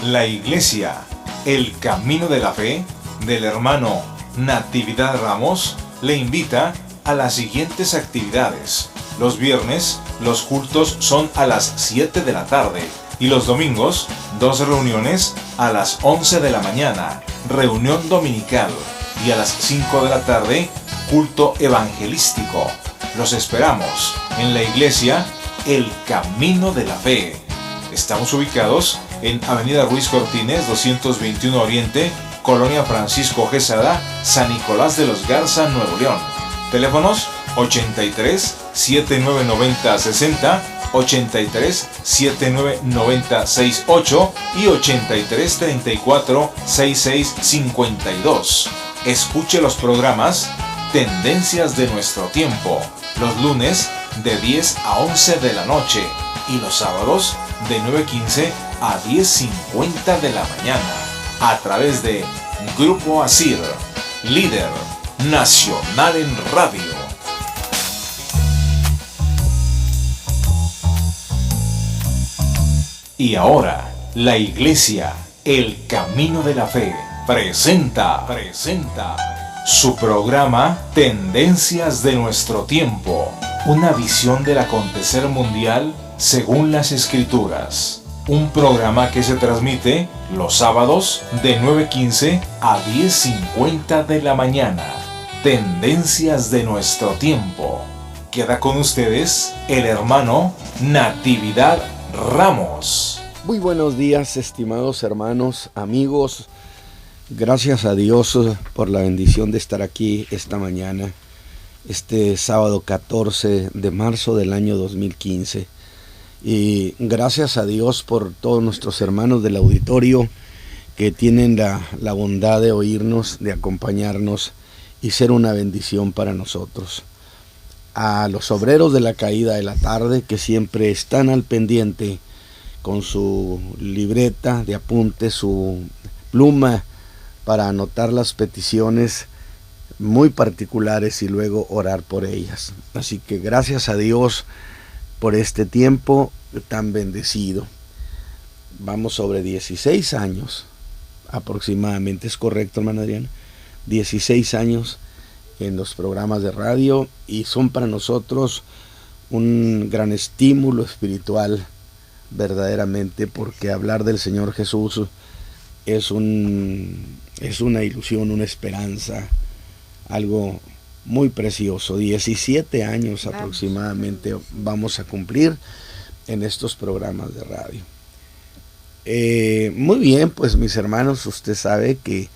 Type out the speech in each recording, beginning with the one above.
La Iglesia, el Camino de la Fe, del hermano Natividad Ramos, le invita a las siguientes actividades. Los viernes, los cultos son a las 7 de la tarde y los domingos, 2 reuniones a las 11 de la mañana, reunión dominical, y a las 5 de la tarde, culto evangelístico. Los esperamos en la Iglesia, el Camino de la Fe. Estamos ubicados en Avenida Ruiz Cortines, 221 Oriente, Colonia Francisco Quesada, San Nicolás de los Garza, Nuevo León. Teléfonos 83 7990 60, 83 7990 68 y 83 34 66 52. Escuche los programas Tendencias de Nuestro Tiempo, los lunes de 10 a 11 de la noche y los sábados de 9:15 a 10:50 de la mañana, a través de Grupo Asir, líder nacional en radio. Y ahora, la Iglesia, el Camino de la Fe, presenta su programa Tendencias de Nuestro Tiempo, una visión del acontecer mundial según las Escrituras. Un programa que se transmite los sábados de 9:15 a 10:50 de la mañana. Tendencias de Nuestro Tiempo. Queda con ustedes el hermano Natividad Ramos. Muy buenos días, estimados hermanos, amigos. Gracias a Dios por la bendición de estar aquí esta mañana, este sábado 14 de marzo del año 2015. Y gracias a Dios por todos nuestros hermanos del auditorio que tienen la bondad de oírnos, de acompañarnos y ser una bendición para nosotros. A los obreros de la caída de la tarde que siempre están al pendiente con su libreta de apuntes, su pluma para anotar las peticiones muy particulares y luego orar por ellas. Así que gracias a Dios por este tiempo tan bendecido. Vamos sobre 16 años aproximadamente, ¿es correcto, hermana Adriana? 16 años en los programas de radio y son para nosotros un gran estímulo espiritual verdaderamente, porque hablar del Señor Jesús es una ilusión, una esperanza, algo muy precioso. 17 años aproximadamente vamos a cumplir en estos programas de radio. Muy bien, pues mis hermanos, usted sabe que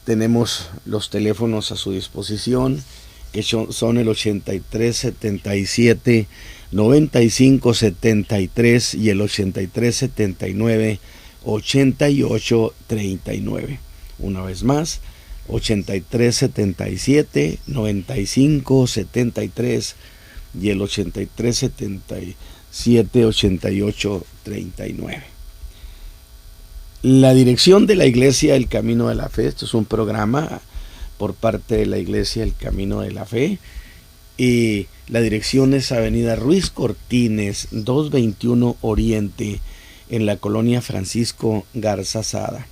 tenemos los teléfonos a su disposición, que son el 83 77 95 73 y el 83 79 88 39. Una vez más, 83 77 95 73 y el 83 77 88 39. La dirección de la Iglesia El Camino de la Fe, esto es un programa por parte de la Iglesia El Camino de la Fe, y la dirección es Avenida Ruiz Cortines 221 Oriente, en la colonia Francisco Garza Sada.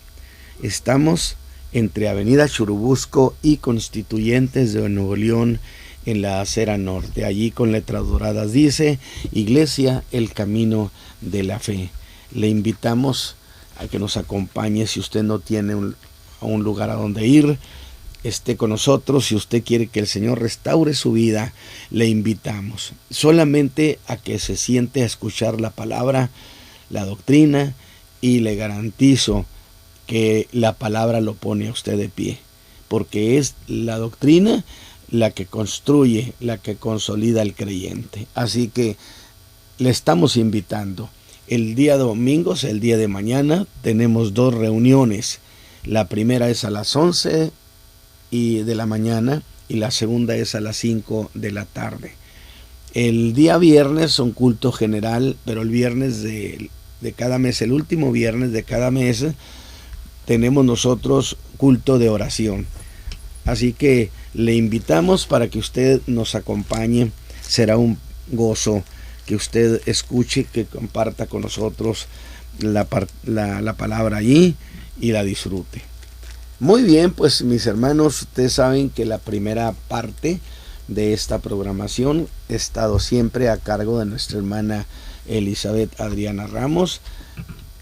Estamos entre Avenida Churubusco y Constituyentes de Nuevo León, en la acera norte. Allí con letras doradas dice Iglesia El Camino de la Fe. Le invitamos a que nos acompañe. Si usted no tiene un lugar a donde ir, esté con nosotros. Si usted quiere que el Señor restaure su vida, le invitamos solamente a que se siente a escuchar la palabra, la doctrina, y le garantizo que la palabra lo pone a usted de pie, porque es la doctrina la que construye, la que consolida al creyente. Así que le estamos invitando. El día domingo, el día de mañana, tenemos 2 reuniones. La primera es a las 11 de la mañana y la segunda es a las 5 de la tarde. El día viernes un culto general, pero el viernes de cada mes, el último viernes de cada mes, tenemos nosotros culto de oración. Así que le invitamos para que usted nos acompañe. Será un gozo que usted escuche, que comparta con nosotros la palabra allí y la disfrute. Muy bien, pues mis hermanos, ustedes saben que la primera parte de esta programación he estado siempre a cargo de nuestra hermana Elizabeth Adriana Ramos,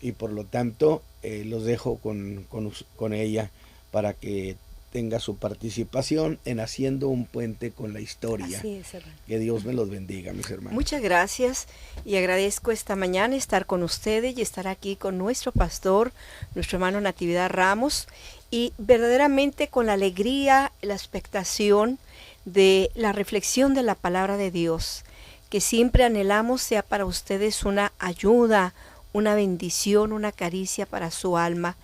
y por lo tanto los dejo con ella para que tenga su participación en Haciendo un Puente con la Historia. Así es, hermano. Que Dios me los bendiga, mis hermanos. Muchas gracias, y agradezco esta mañana estar con ustedes y estar aquí con nuestro pastor, nuestro hermano Natividad Ramos, y verdaderamente con la alegría, la expectación de la reflexión de la palabra de Dios, que siempre anhelamos sea para ustedes una ayuda, una bendición, una caricia para su alma,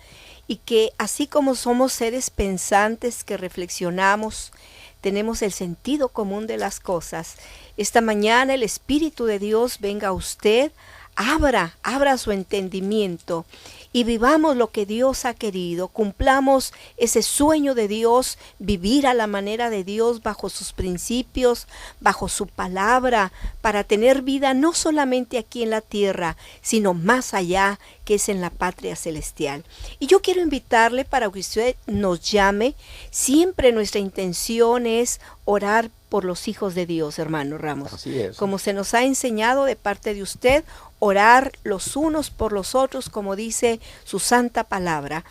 y que así como somos seres pensantes que reflexionamos, tenemos el sentido común de las cosas, esta mañana el Espíritu de Dios venga a usted, abra su entendimiento y vivamos lo que Dios ha querido, cumplamos ese sueño de Dios, vivir a la manera de Dios, bajo sus principios, bajo su palabra, para tener vida no solamente aquí en la tierra, sino más allá, que es en la patria celestial. Y yo quiero invitarle para que usted nos llame. Siempre nuestra intención es orar por los hijos de Dios, hermano Ramos. Así es. Como se nos ha enseñado de parte de usted, orar los unos por los otros, como dice su santa palabra.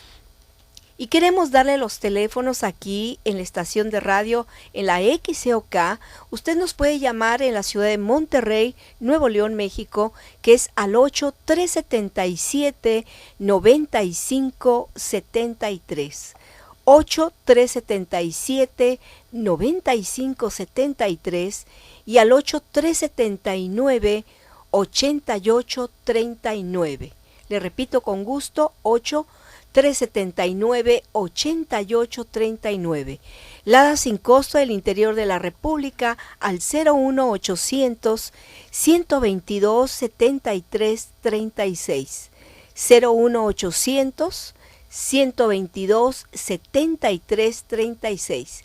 Y queremos darle los teléfonos aquí en la estación de radio, en la XCOK. Usted nos puede llamar en la ciudad de Monterrey, Nuevo León, México, que es al 8-377-9573. 8-377-9573 y al 8-379-8839. Le repito con gusto, 8-379-8839. Lada sin costo del interior de la República al 01800-122-7336. 01800-122-7336.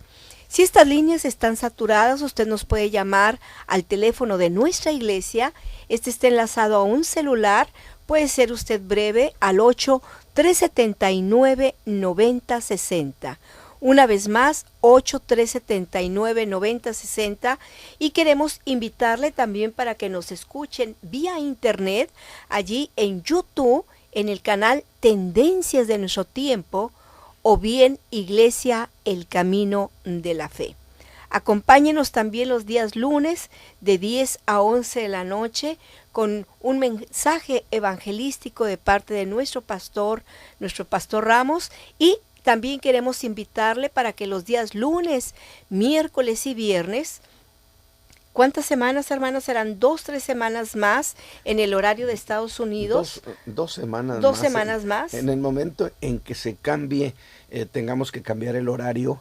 Si estas líneas están saturadas, usted nos puede llamar al teléfono de nuestra iglesia. Este está enlazado a un celular. Puede ser usted breve al 8-379-9060. Una vez más, 8-379-9060. Y queremos invitarle también para que nos escuchen vía internet, allí en YouTube, en el canal Tendencias de Nuestro Tiempo, o bien Iglesia El Camino de la Fe. Acompáñenos también los días lunes de 10 a 11 de la noche con un mensaje evangelístico de parte de nuestro pastor Ramos, y también queremos invitarle para que los días lunes, miércoles y viernes, ¿cuántas semanas, hermanos? Serán 2-3 semanas más en el horario de Estados Unidos. Dos semanas más. 2 semanas más. En el momento en que se cambie, tengamos que cambiar el horario.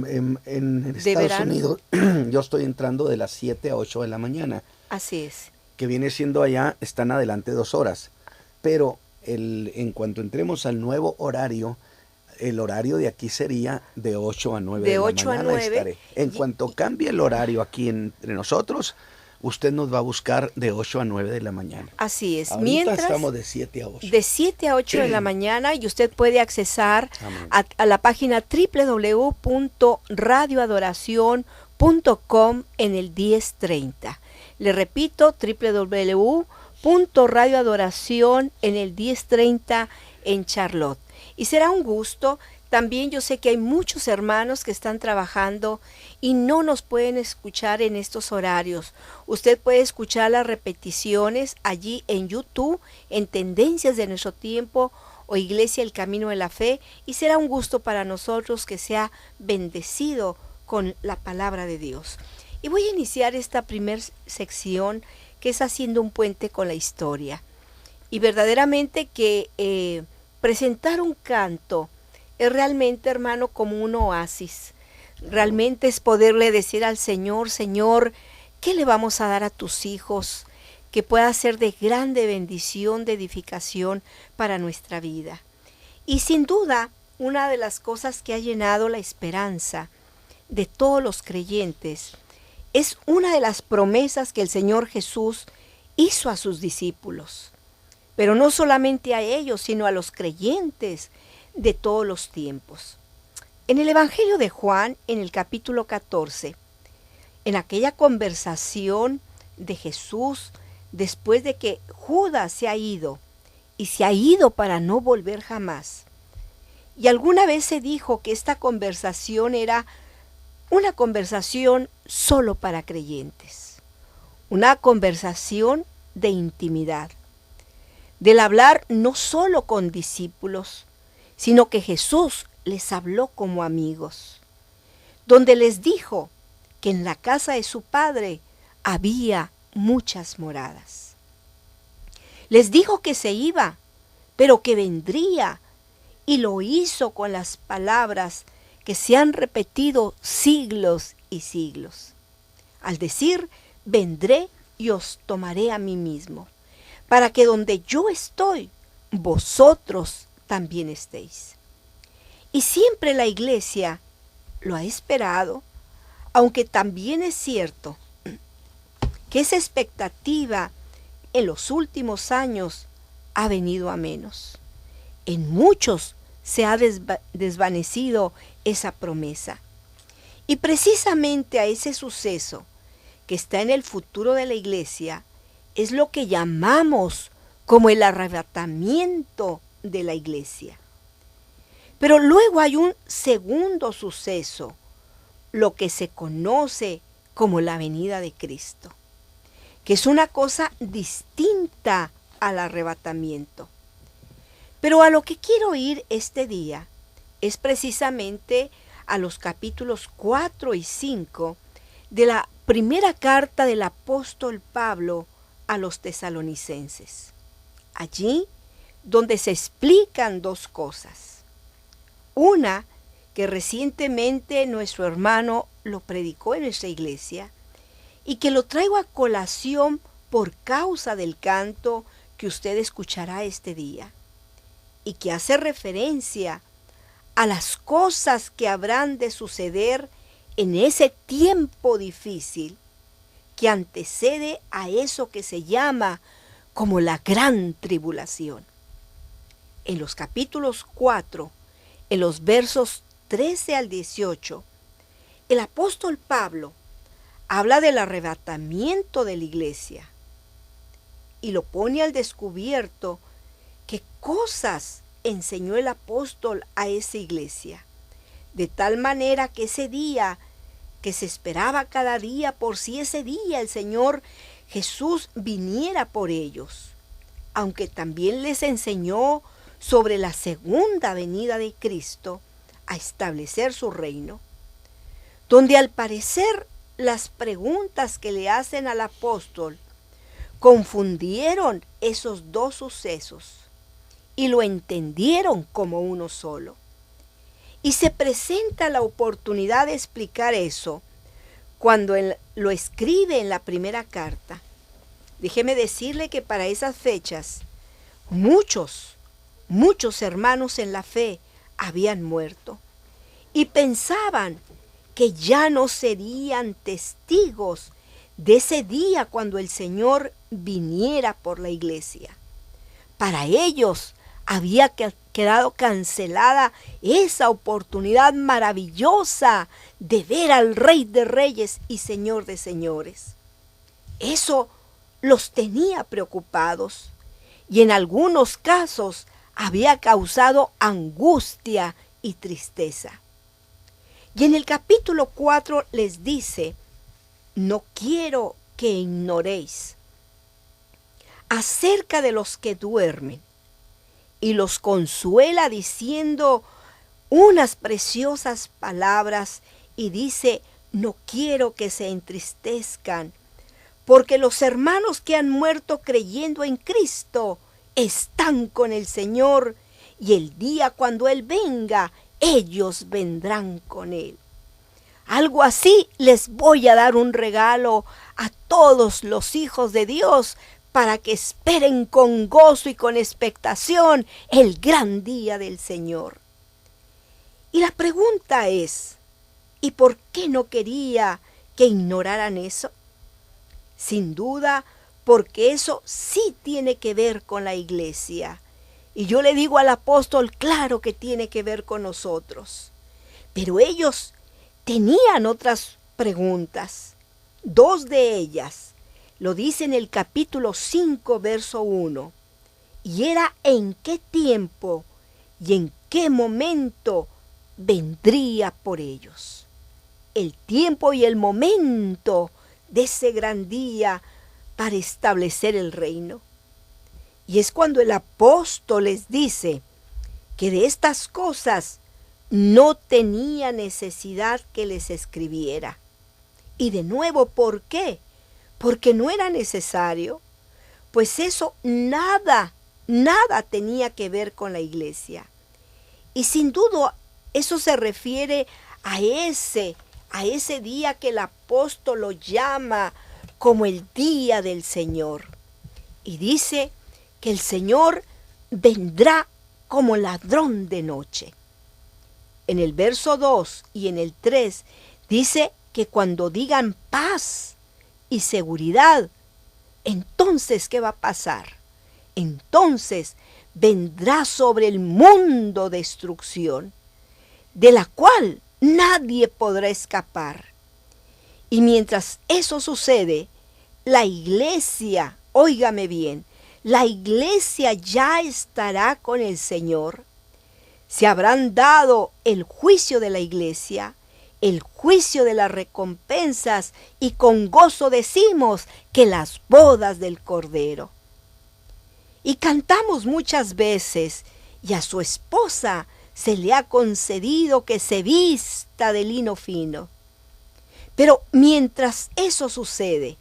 En Estados Unidos, yo estoy entrando de las 7 a 8 de la mañana. Así es. Que viene siendo allá, están adelante 2 horas. Pero en cuanto entremos al nuevo horario, el horario de aquí sería de 8 a 9 de la mañana. 8 a 9. Estaré. En cuanto cambie el horario aquí entre nosotros, usted nos va a buscar de 8 a 9 de la mañana. Así es. Ahorita mientras estamos de 7 a 8. De 7 a 8 de la mañana, y usted puede accesar a la página www.radioadoracion.com en el 1030. Le repito, www.radioadoracion en el 1030 en Charlotte. Y será un gusto. También yo sé que hay muchos hermanos que están trabajando y no nos pueden escuchar en estos horarios. Usted puede escuchar las repeticiones allí en YouTube, en Tendencias de Nuestro Tiempo o Iglesia El Camino de la Fe, y será un gusto para nosotros que sea bendecido con la palabra de Dios. Y voy a iniciar esta primera sección, que es Haciendo un Puente con la Historia. Y verdaderamente que presentar un canto es realmente, hermano, como un oasis. Realmente es poderle decir al Señor: Señor, ¿qué le vamos a dar a tus hijos que pueda ser de grande bendición, de edificación para nuestra vida? Y sin duda, una de las cosas que ha llenado la esperanza de todos los creyentes es una de las promesas que el Señor Jesús hizo a sus discípulos, pero no solamente a ellos, sino a los creyentes de todos los tiempos. En el Evangelio de Juan, en el capítulo 14, en aquella conversación de Jesús después de que Judas se ha ido, y se ha ido para no volver jamás. Y alguna vez se dijo que esta conversación era una conversación solo para creyentes, una conversación de intimidad, del hablar no solo con discípulos, sino que Jesús les habló como amigos, donde les dijo que en la casa de su Padre había muchas moradas. Les dijo que se iba, pero que vendría, y lo hizo con las palabras que se han repetido siglos y siglos. Al decir, vendré y os tomaré a mí mismo, para que donde yo estoy, vosotros también estéis. Y siempre la iglesia lo ha esperado, aunque también es cierto que esa expectativa en los últimos años ha venido a menos. En muchos se ha desvanecido esa promesa. Y precisamente a ese suceso que está en el futuro de la iglesia es lo que llamamos como el arrebatamiento de la iglesia. Pero luego hay un segundo suceso, lo que se conoce como la venida de Cristo, que es una cosa distinta al arrebatamiento. Pero a lo que quiero ir este día es precisamente a los capítulos 4 y 5 de la primera carta del apóstol Pablo a los tesalonicenses. Allí donde se explican dos cosas. Una, que recientemente nuestro hermano lo predicó en nuestra iglesia y que lo traigo a colación por causa del canto que usted escuchará este día, y que hace referencia a las cosas que habrán de suceder en ese tiempo difícil que antecede a eso que se llama como la gran tribulación. En los capítulos 4, en los versos 13 al 18, el apóstol Pablo habla del arrebatamiento de la iglesia y lo pone al descubierto qué cosas enseñó el apóstol a esa iglesia, de tal manera que ese día que se esperaba cada día, por si ese día el Señor Jesús viniera por ellos, aunque también les enseñó sobre la segunda venida de Cristo a establecer su reino, donde al parecer las preguntas que le hacen al apóstol confundieron esos dos sucesos y lo entendieron como uno solo. Y se presenta la oportunidad de explicar eso cuando él lo escribe en la primera carta. Déjeme decirle que para esas fechas muchos hermanos en la fe habían muerto y pensaban que ya no serían testigos de ese día cuando el Señor viniera por la iglesia. Para ellos había quedado cancelada esa oportunidad maravillosa de ver al Rey de Reyes y Señor de Señores. Eso los tenía preocupados y en algunos casos había causado angustia y tristeza. Y en el capítulo 4 les dice: no quiero que ignoréis acerca de los que duermen, y los consuela diciendo unas preciosas palabras y dice: no quiero que se entristezcan, porque los hermanos que han muerto creyendo en Cristo están con el Señor, y el día cuando Él venga, ellos vendrán con Él. Algo así les voy a dar un regalo a todos los hijos de Dios para que esperen con gozo y con expectación el gran día del Señor. Y la pregunta es: ¿y por qué no quería que ignoraran eso? Sin duda, porque eso sí tiene que ver con la iglesia. Y yo le digo al apóstol, claro que tiene que ver con nosotros. Pero ellos tenían otras preguntas. Dos de ellas lo dice en el capítulo 5, verso 1. Y era en qué tiempo y en qué momento vendría por ellos. El tiempo y el momento de ese gran día para establecer el reino. Y es cuando el apóstol les dice que de estas cosas no tenía necesidad que les escribiera. Y de nuevo, ¿por qué? Porque no era necesario, pues eso nada tenía que ver con la iglesia. Y sin duda eso se refiere a ese día que el apóstol lo llama como el día del Señor. Y dice que el Señor vendrá como ladrón de noche. En el verso 2 y en el 3 dice que cuando digan paz y seguridad, entonces ¿qué va a pasar? Entonces vendrá sobre el mundo destrucción, de la cual nadie podrá escapar. Y mientras eso sucede, la iglesia, óigame bien, la iglesia ya estará con el Señor. Se habrán dado el juicio de la iglesia, el juicio de las recompensas, y con gozo decimos que las bodas del Cordero. Y cantamos muchas veces, y a su esposa se le ha concedido que se vista de lino fino. Pero mientras eso sucede,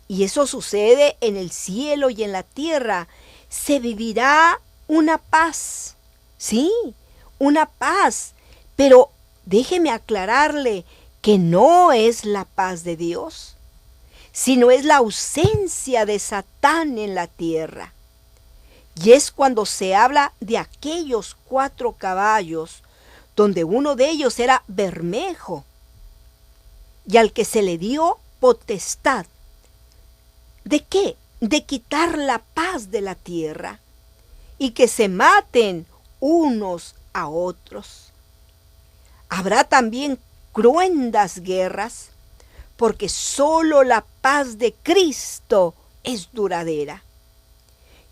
y eso sucede en el cielo y en la tierra, se vivirá una paz. Sí, una paz. Pero déjeme aclararle que no es la paz de Dios, sino es la ausencia de Satán en la tierra. Y es cuando se habla de aquellos 4 caballos, donde uno de ellos era Bermejo, y al que se le dio potestad. ¿De qué? De quitar la paz de la tierra y que se maten unos a otros. Habrá también cruentas guerras, porque solo la paz de Cristo es duradera.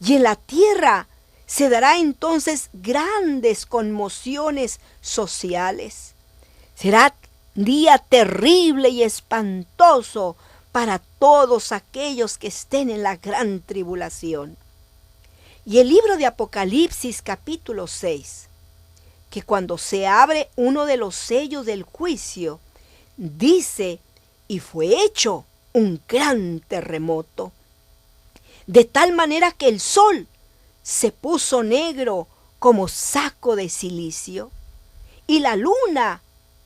Y en la tierra se dará entonces grandes conmociones sociales. Será día terrible y espantoso para todos aquellos que estén en la gran tribulación. Y el libro de Apocalipsis capítulo 6, que cuando se abre uno de los sellos del juicio, dice, y fue hecho un gran terremoto, de tal manera que el sol se puso negro como saco de cilicio, y la luna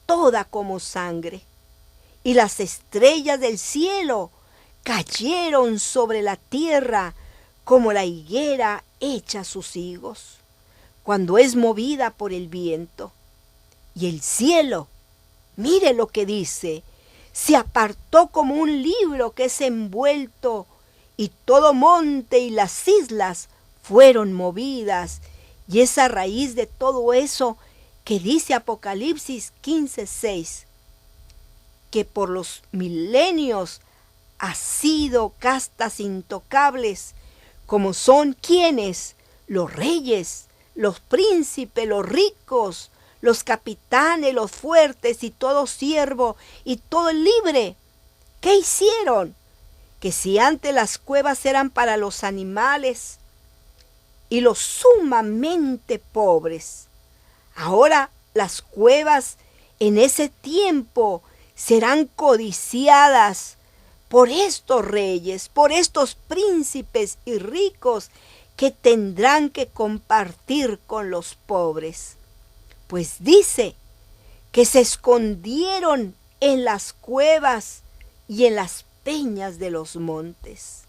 toda como sangre, y las estrellas del cielo cayeron sobre la tierra como la higuera echa sus higos, cuando es movida por el viento. Y el cielo, mire lo que dice, se apartó como un libro que es envuelto, y todo monte y las islas fueron movidas. Y es a raíz de todo eso que dice Apocalipsis 15:6, que por los milenios ha sido castas intocables, como son quienes, los reyes, los príncipes, los ricos, los capitanes, los fuertes y todo siervo y todo libre. ¿Qué hicieron? Que si antes las cuevas eran para los animales y los sumamente pobres, ahora las cuevas en ese tiempo serán codiciadas por estos reyes, por estos príncipes y ricos que tendrán que compartir con los pobres. Pues dice que se escondieron en las cuevas y en las peñas de los montes.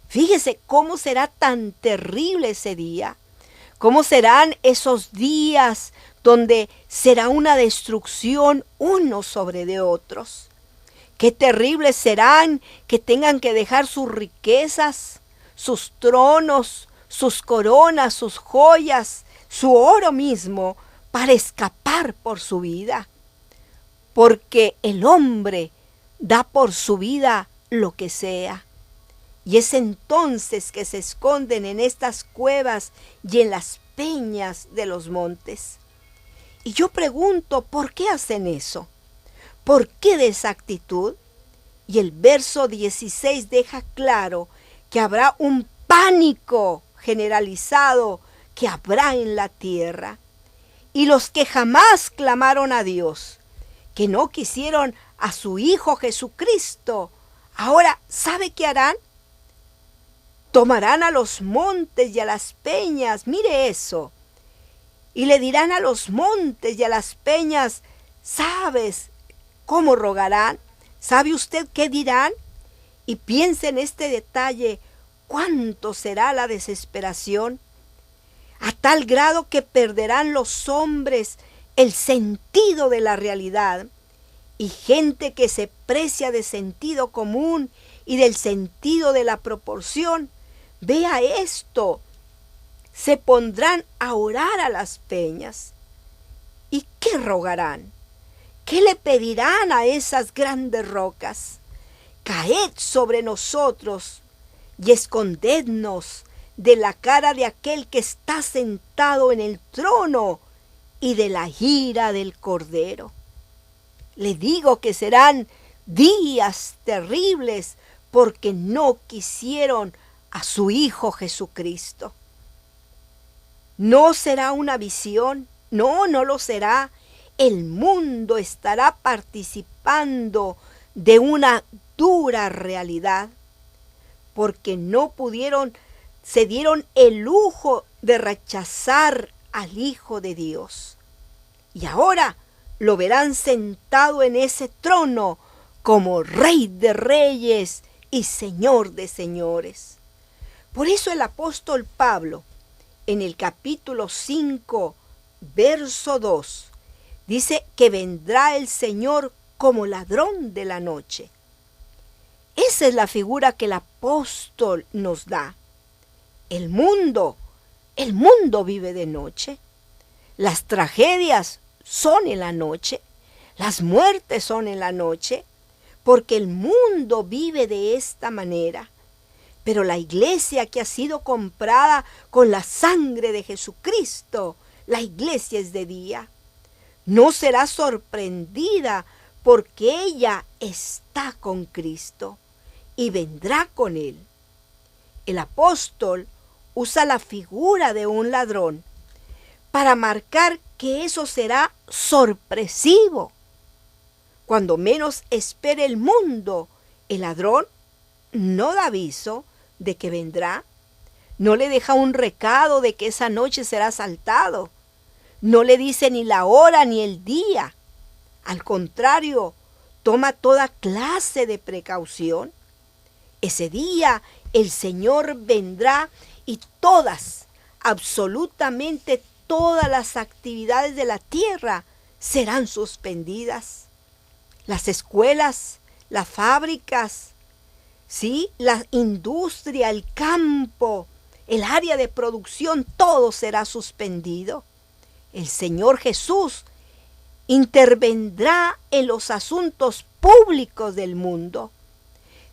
Fíjese cómo será tan terrible ese día, cómo serán esos días donde será una destrucción unos sobre de otros. Qué terribles serán que tengan que dejar sus riquezas, sus tronos, sus coronas, sus joyas, su oro mismo, para escapar por su vida. Porque el hombre da por su vida lo que sea. Y es entonces que se esconden en estas cuevas y en las peñas de los montes. Y yo pregunto, ¿por qué hacen eso? ¿Por qué de esa actitud? Y el verso 16 deja claro que habrá un pánico generalizado que habrá en la tierra. Y los que jamás clamaron a Dios, que no quisieron a su Hijo Jesucristo, ahora, ¿sabe qué harán? Tomarán a los montes y a las peñas, mire eso, y le dirán a los montes y a las peñas, ¿sabes cómo rogarán? ¿Sabe usted qué dirán? Y piense en este detalle, ¿cuánto será la desesperación? A tal grado que perderán los hombres el sentido de la realidad, y gente que se precia de sentido común y del sentido de la proporción, vea esto, se pondrán a orar a las peñas. ¿Y qué rogarán? ¿Qué le pedirán a esas grandes rocas? Caed sobre nosotros y escondednos de la cara de aquel que está sentado en el trono y de la ira del Cordero. Le digo que serán días terribles porque no quisieron a su Hijo Jesucristo. No será una visión, no lo será. El mundo estará participando de una dura realidad porque no pudieron, se dieron el lujo de rechazar al Hijo de Dios. Y ahora lo verán sentado en ese trono como Rey de Reyes y Señor de Señores. Por eso el apóstol Pablo, en el capítulo 5, verso 2, dice que vendrá el Señor como ladrón de la noche. Esa es la figura que el apóstol nos da. El mundo vive de noche. Las tragedias son en la noche. Las muertes son en la noche. Porque el mundo vive de esta manera. Pero la iglesia que ha sido comprada con la sangre de Jesucristo, la iglesia es de día. No será sorprendida porque ella está con Cristo y vendrá con Él. El apóstol usa la figura de un ladrón para marcar que eso será sorpresivo. Cuando menos espere el mundo, el ladrón no da aviso de que vendrá, no le deja un recado de que esa noche será asaltado, no le dice ni la hora ni el día. Al contrario, toma toda clase de precaución. Ese día el Señor vendrá y todas, absolutamente todas las actividades de la tierra serán suspendidas. Las escuelas, las fábricas, ¿sí? La industria, el campo, el área de producción, todo será suspendido. El Señor Jesús intervendrá en los asuntos públicos del mundo.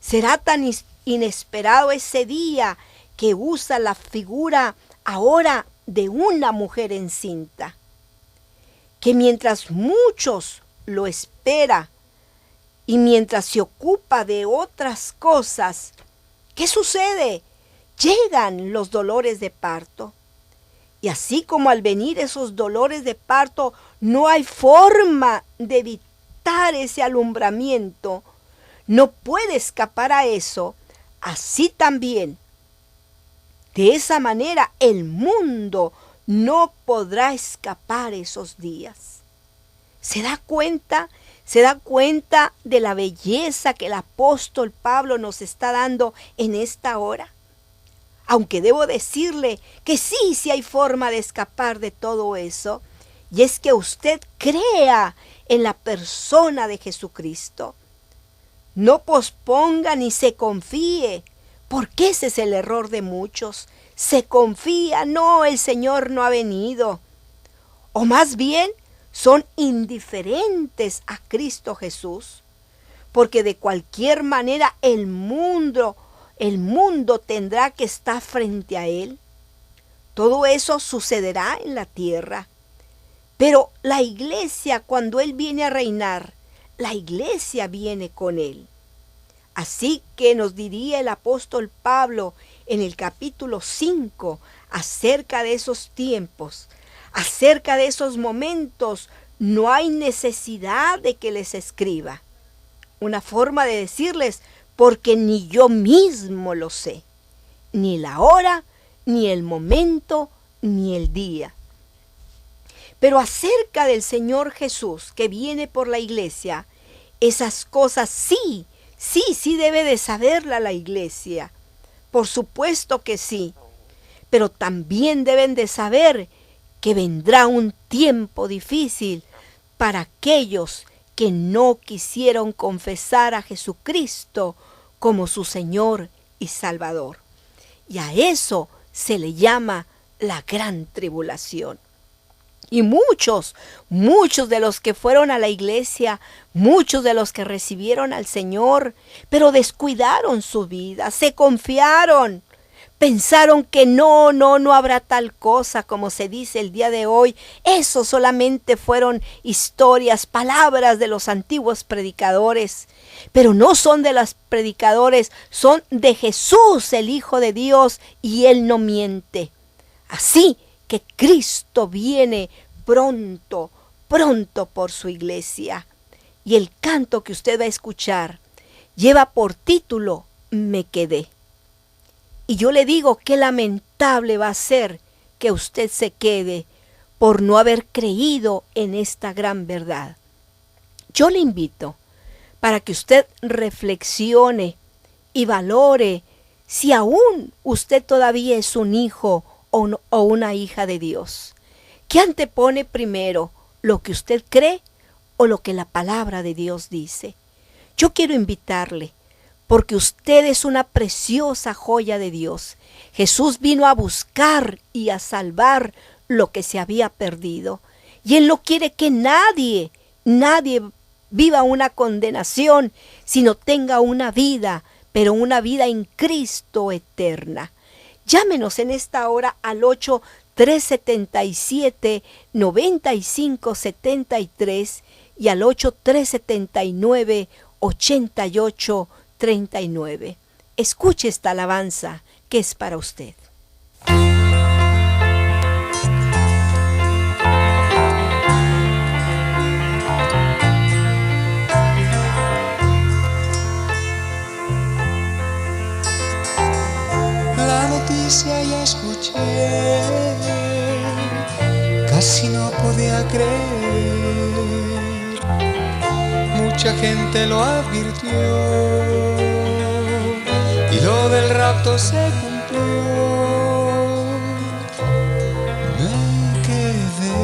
Será tan inesperado ese día que usa la figura ahora de una mujer encinta, que mientras muchos lo esperan y mientras se ocupa de otras cosas, ¿qué sucede? Llegan los dolores de parto. Y así como al venir esos dolores de parto no hay forma de evitar ese alumbramiento, no puede escapar a eso, así también, de esa manera el mundo no podrá escapar esos días. ¿Se da cuenta? ¿Se da cuenta de la belleza que el apóstol Pablo nos está dando en esta hora? Aunque debo decirle que sí hay forma de escapar de todo eso, y es que usted crea en la persona de Jesucristo. No posponga ni se confíe, porque ese es el error de muchos. Se confía, no, el Señor no ha venido. O más bien, son indiferentes a Cristo Jesús, porque de cualquier manera el mundo tendrá que estar frente a Él. Todo eso sucederá en la tierra. Pero la iglesia, cuando Él viene a reinar, la iglesia viene con Él. Así que nos diría el apóstol Pablo en el capítulo 5 acerca de esos tiempos, acerca de esos momentos, no hay necesidad de que les escriba. Una forma de decirles, porque ni yo mismo lo sé, ni la hora, ni el momento, ni el día. Pero acerca del Señor Jesús que viene por la iglesia, esas cosas sí debe de saberla la iglesia. Por supuesto que sí. Pero también deben de saber que vendrá un tiempo difícil para aquellos que no quisieron confesar a Jesucristo como su Señor y Salvador. Y a eso se le llama la gran tribulación. Y muchos de los que fueron a la iglesia, muchos de los que recibieron al Señor, pero descuidaron su vida, se confiaron, pensaron que no habrá tal cosa como se dice el día de hoy. Eso solamente fueron historias, palabras de los antiguos predicadores, pero no son de los predicadores, son de Jesús, el Hijo de Dios, y Él no miente. Así que Cristo viene pronto por su iglesia. Y el canto que usted va a escuchar lleva por título Me quedé. Y yo le digo qué lamentable va a ser que usted se quede por no haber creído en esta gran verdad. Yo le invito para que usted reflexione y valore si aún usted todavía es un hijo o una hija de Dios. ¿Qué antepone primero, lo que usted cree o lo que la palabra de Dios dice? Yo quiero invitarle, porque usted es una preciosa joya de Dios. Jesús vino a buscar y a salvar lo que se había perdido. Y Él no quiere que nadie viva una condenación, sino tenga una vida, pero una vida en Cristo eterna. Llámenos en esta hora al 8-377-9573 y al 8-379-8839. Escuche esta alabanza que es para usted. La noticia ya escuché, casi no podía creer. Mucha gente lo advirtió y lo del rapto se cumplió. Me quedé,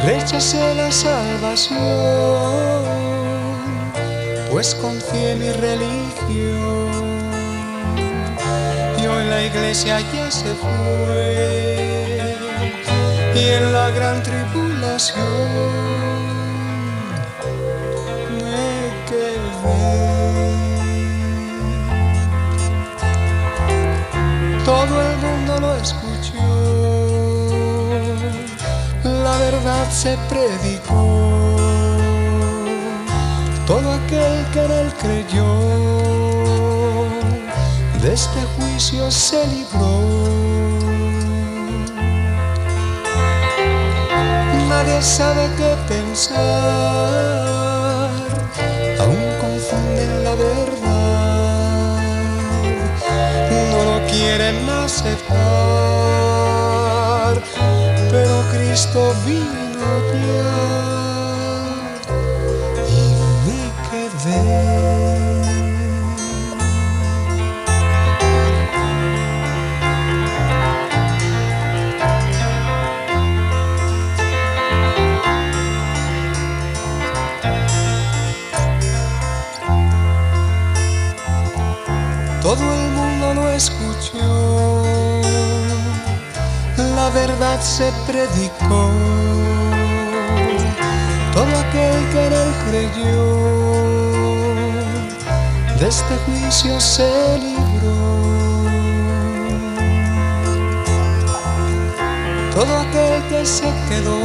rechacé la salvación, pues confié en mi religión. Y hoy la iglesia ya se fue, y en la gran tribulación me quedé. Todo el mundo lo escuchó, la verdad se predicó. Todo aquel que en Él creyó, de este juicio se libró. Nadie sabe qué pensar, aún confunden la verdad, no lo quieren aceptar, pero Cristo vino ya. todo el mundo lo escuchó, la verdad se predicó, todo aquel que en él creyó, de este juicio se libró. Todo aquel que se quedó,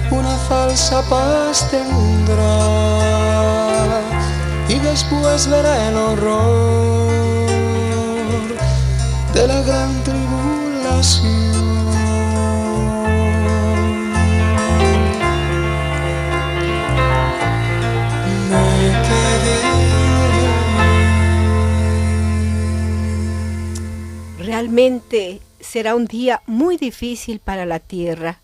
una falsa paz tendrá, y después verá el horror de la gran tribulación. Me quedé. Realmente será un día muy difícil para la tierra,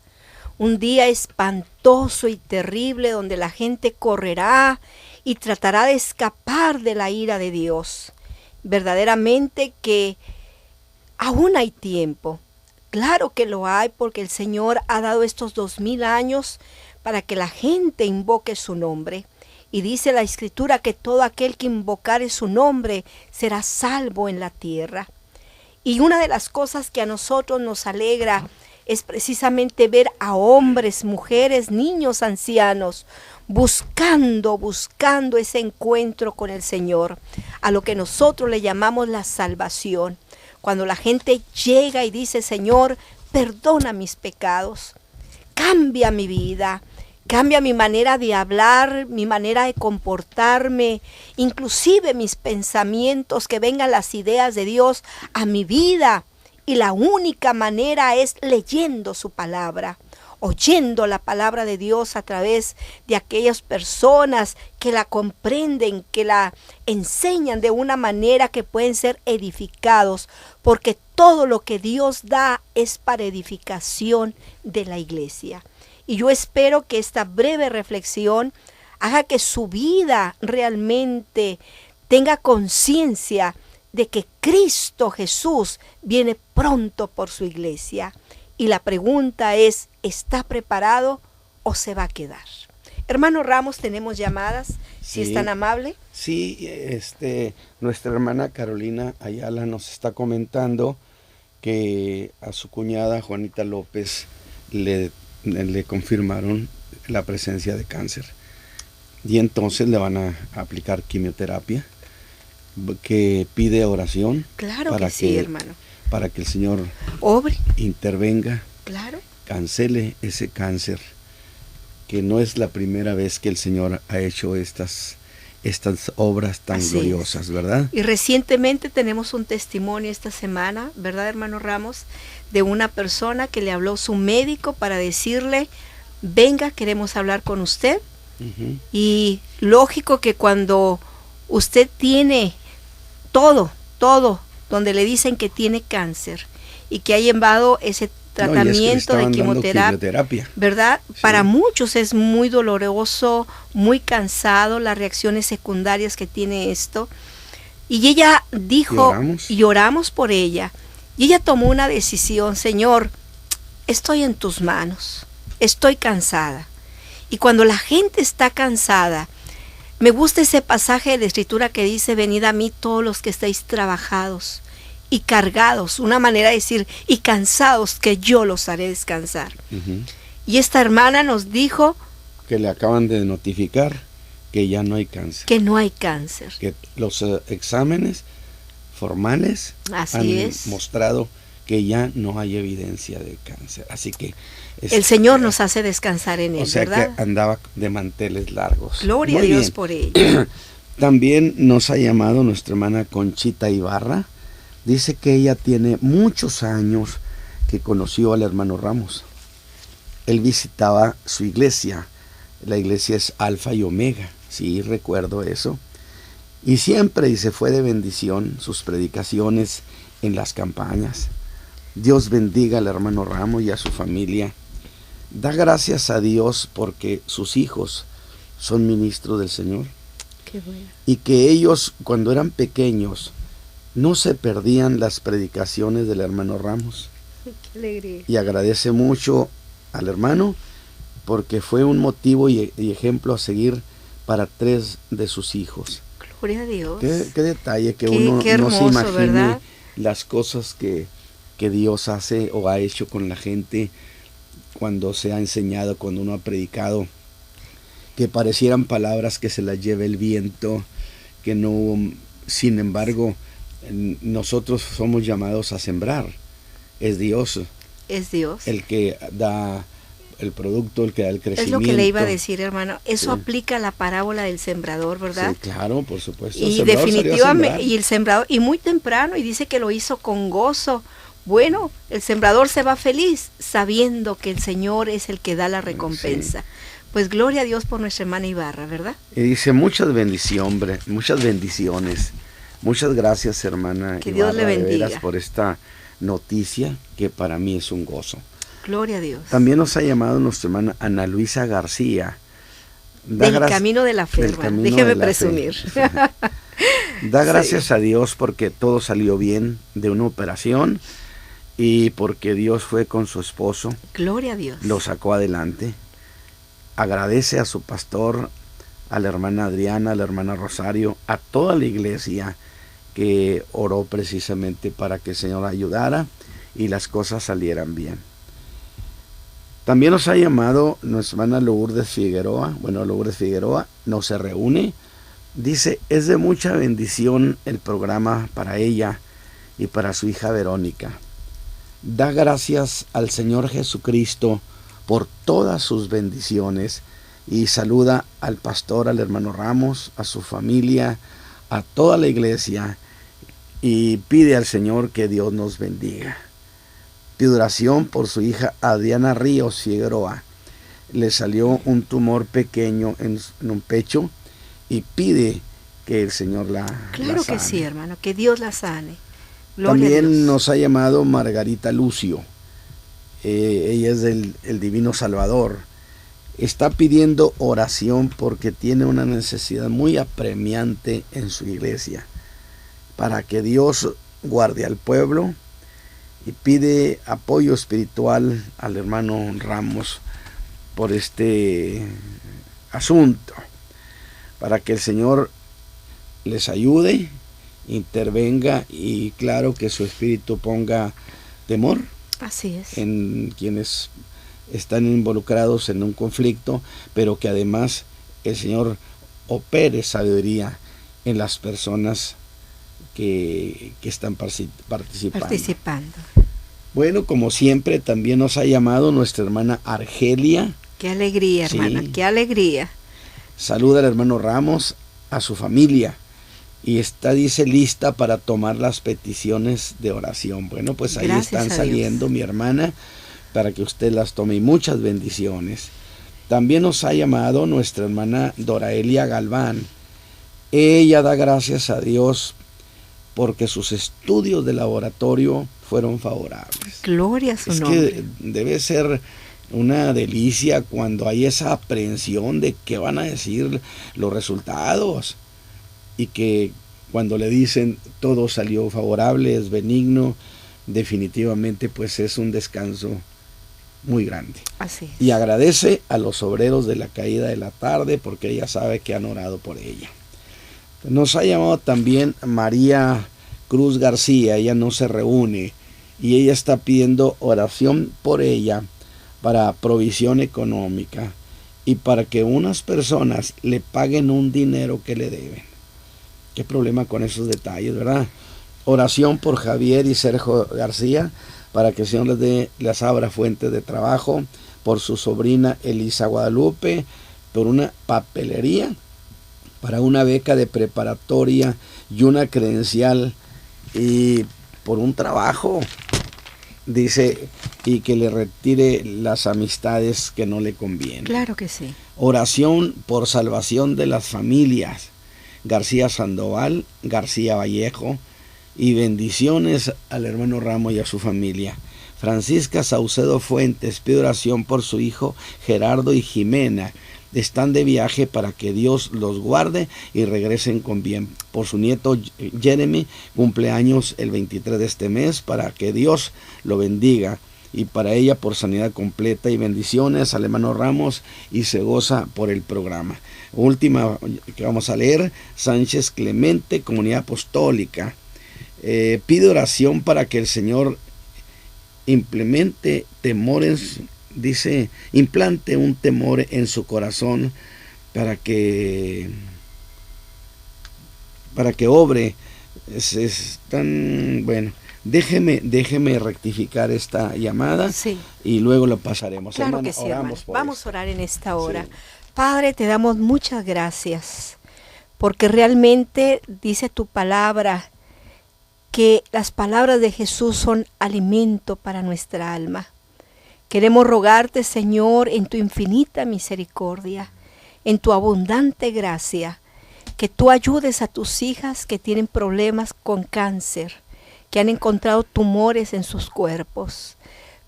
un día espantoso y terrible donde la gente correrá y tratará de escapar de la ira de Dios. Verdaderamente que aún hay tiempo. Claro que lo hay, porque el Señor ha dado estos 2000 años para que la gente invoque su nombre. Y dice la Escritura que todo aquel que invocare su nombre será salvo en la tierra. Y una de las cosas que a nosotros nos alegra es precisamente ver a hombres, mujeres, niños, ancianos, buscando ese encuentro con el Señor, a lo que nosotros le llamamos la salvación. Cuando la gente llega y dice: Señor, perdona mis pecados, cambia mi vida, cambia mi manera de hablar, mi manera de comportarme, inclusive mis pensamientos, que vengan las ideas de Dios a mi vida. Y la única manera es leyendo su palabra, oyendo la palabra de Dios a través de aquellas personas que la comprenden, que la enseñan de una manera que pueden ser edificados, porque todo lo que Dios da es para edificación de la iglesia. Y yo espero que esta breve reflexión haga que su vida realmente tenga conciencia de que Cristo Jesús viene pronto por su iglesia. Y la pregunta es: ¿está preparado o se va a quedar? Hermano Ramos, tenemos llamadas, si es tan amable. Sí, nuestra hermana Carolina Ayala nos está comentando que a su cuñada Juanita López le confirmaron la presencia de cáncer. Y entonces le van a aplicar quimioterapia, que pide oración. Claro para que sí, hermano. Para que el Señor obre, intervenga, claro, cancele ese cáncer, que no es la primera vez que el Señor ha hecho estas obras tan así gloriosas, ¿verdad? Y recientemente tenemos un testimonio esta semana, ¿verdad, hermano Ramos? De una persona que le habló su médico para decirle: venga, queremos hablar con usted. Uh-huh. Y lógico que cuando usted tiene todo, donde le dicen que tiene cáncer y que ha llevado ese tratamiento de quimioterapia, ¿verdad? Sí. Para muchos es muy doloroso, muy cansado, las reacciones secundarias que tiene esto. Y ella dijo, y oramos por ella, y ella tomó una decisión: Señor, estoy en tus manos, estoy cansada. Y cuando la gente está cansada, me gusta ese pasaje de la Escritura que dice: venid a mí todos los que estáis trabajados y cargados, una manera de decir, y cansados, que yo los haré descansar. Uh-huh. Y esta hermana nos dijo que le acaban de notificar que ya no hay cáncer. Que no hay cáncer. Que los exámenes formales han mostrado que ya no hay evidencia de cáncer. Así que el Señor nos hace descansar en él, o sea, ¿verdad? Que andaba de manteles largos. Gloria a Dios bien. Por ello. También nos ha llamado nuestra hermana Conchita Ibarra. Dice que ella tiene muchos años que conoció al hermano Ramos. Él visitaba su iglesia. La iglesia es Alfa y Omega. Sí, recuerdo eso. Y siempre, dice, fue de bendición sus predicaciones en las campañas. Dios bendiga al hermano Ramos y a su familia. Da gracias a Dios porque sus hijos son ministros del Señor. Qué bueno. Y que ellos, cuando eran pequeños, no se perdían las predicaciones del hermano Ramos. Qué alegría. Y agradece mucho al hermano porque fue un motivo y ejemplo a seguir para 3 de sus hijos. Gloria a Dios. Qué detalle que Qué uno hermoso, no se imagine, ¿verdad? las cosas que Dios hace o ha hecho con la gente cuando se ha enseñado, cuando uno ha predicado, que parecieran palabras que se las lleve el viento, que no, sin embargo, nosotros somos llamados a sembrar. Es Dios. Es Dios. El que da el producto, el que da el crecimiento. Es lo que le iba a decir, hermano. Eso aplica a la parábola del sembrador, ¿verdad? Sí, claro, por supuesto. Y definitivamente, y el sembrador, y muy temprano, y dice que lo hizo con gozo. Bueno, el sembrador se va feliz, sabiendo que el Señor es el que da la recompensa. Sí. Pues gloria a Dios por nuestra hermana Ibarra, ¿verdad? Y dice, muchas bendiciones. Muchas gracias, hermana que Ibarra, Dios le bendiga. De veras, por esta noticia que para mí es un gozo. Gloria a Dios. También nos ha llamado nuestra hermana Ana Luisa García. Del camino de la fe, hermano. Déjeme presumir. Da gracias a Dios porque todo salió bien de una operación y porque Dios fue con su esposo. Gloria a Dios. Lo sacó adelante. Agradece a su pastor, a la hermana Adriana, a la hermana Rosario, a toda la iglesia que oró precisamente para que el Señor ayudara y las cosas salieran bien. También nos ha llamado nuestra hermana Lourdes Figueroa. Bueno, Lourdes Figueroa no se reúne. Dice, es de mucha bendición el programa para ella y para su hija Verónica. Da gracias al Señor Jesucristo por todas sus bendiciones y saluda al pastor, al hermano Ramos, a su familia, a toda la iglesia y pide al Señor que Dios nos bendiga. Pide oración por su hija Adriana Ríos Figueroa. Le salió un tumor pequeño en un pecho y pide que el Señor la sane. Claro que sí, hermano, que Dios la sane. Gloria También a Dios. nos ha llamado Margarita Lucio. Ella es del Divino Salvador. Está pidiendo oración porque tiene una necesidad muy apremiante en su iglesia, para que Dios guarde al pueblo, y pide apoyo espiritual al hermano Ramos por este asunto, para que el Señor les ayude, intervenga y claro que su espíritu ponga temor. Así es. En quienes están involucrados en un conflicto, pero que además el Señor opere sabiduría en las personas que están participando. Bueno, como siempre, también nos ha llamado nuestra hermana Argelia. Qué alegría, hermana, sí. Qué alegría. Saluda al hermano Ramos, a su familia, y está, dice, lista para tomar las peticiones de oración. Bueno, pues ahí gracias están saliendo, mi hermana, para que usted las tome, y muchas bendiciones. También nos ha llamado nuestra hermana Doraelia Galván. Ella da gracias a Dios porque sus estudios de laboratorio fueron favorables. Gloria a su nombre. Que debe ser una delicia cuando hay esa aprehensión de qué van a decir los resultados, y que cuando le dicen todo salió favorable, es benigno, definitivamente pues es un descanso muy grande. Así es. Y agradece a los obreros de la caída de la tarde porque ella sabe que han orado por ella. Nos ha llamado también María Cruz García. Ella no se reúne y ella está pidiendo oración por ella para provisión económica y para que unas personas le paguen un dinero que le deben. Qué problema con esos detalles, ¿verdad? Oración por Javier y Sergio García para que el Señor les abra fuentes de trabajo, por su sobrina Elisa Guadalupe, por una papelería, para una beca de preparatoria y una credencial, y por un trabajo, dice, y que le retire las amistades que no le convienen. Claro que sí. Oración por salvación de las familias García Sandoval, García Vallejo, y bendiciones al hermano Ramos y a su familia. Francisca Saucedo Fuentes pide oración por su hijo Gerardo y Jimena. Están de viaje para que Dios los guarde y regresen con bien. Por su nieto Jeremy, cumpleaños el 23 de este mes, para que Dios lo bendiga y para ella por sanidad completa y bendiciones al hermano Ramos y se goza por el programa. Última que vamos a leer, Sánchez Clemente, Comunidad Apostólica. Pide oración para que el Señor implante un temor en su corazón para que obre. Es tan bueno. Déjeme rectificar esta llamada, sí, y luego lo pasaremos. Claro, hermana, que sí, hermano. Vamos esto. a orar en esta hora. Sí. Padre, te damos muchas gracias, porque realmente dice tu palabra que las palabras de Jesús son alimento para nuestra alma. Queremos rogarte, Señor, en tu infinita misericordia, en tu abundante gracia, que tú ayudes a tus hijas que tienen problemas con cáncer, que han encontrado tumores en sus cuerpos.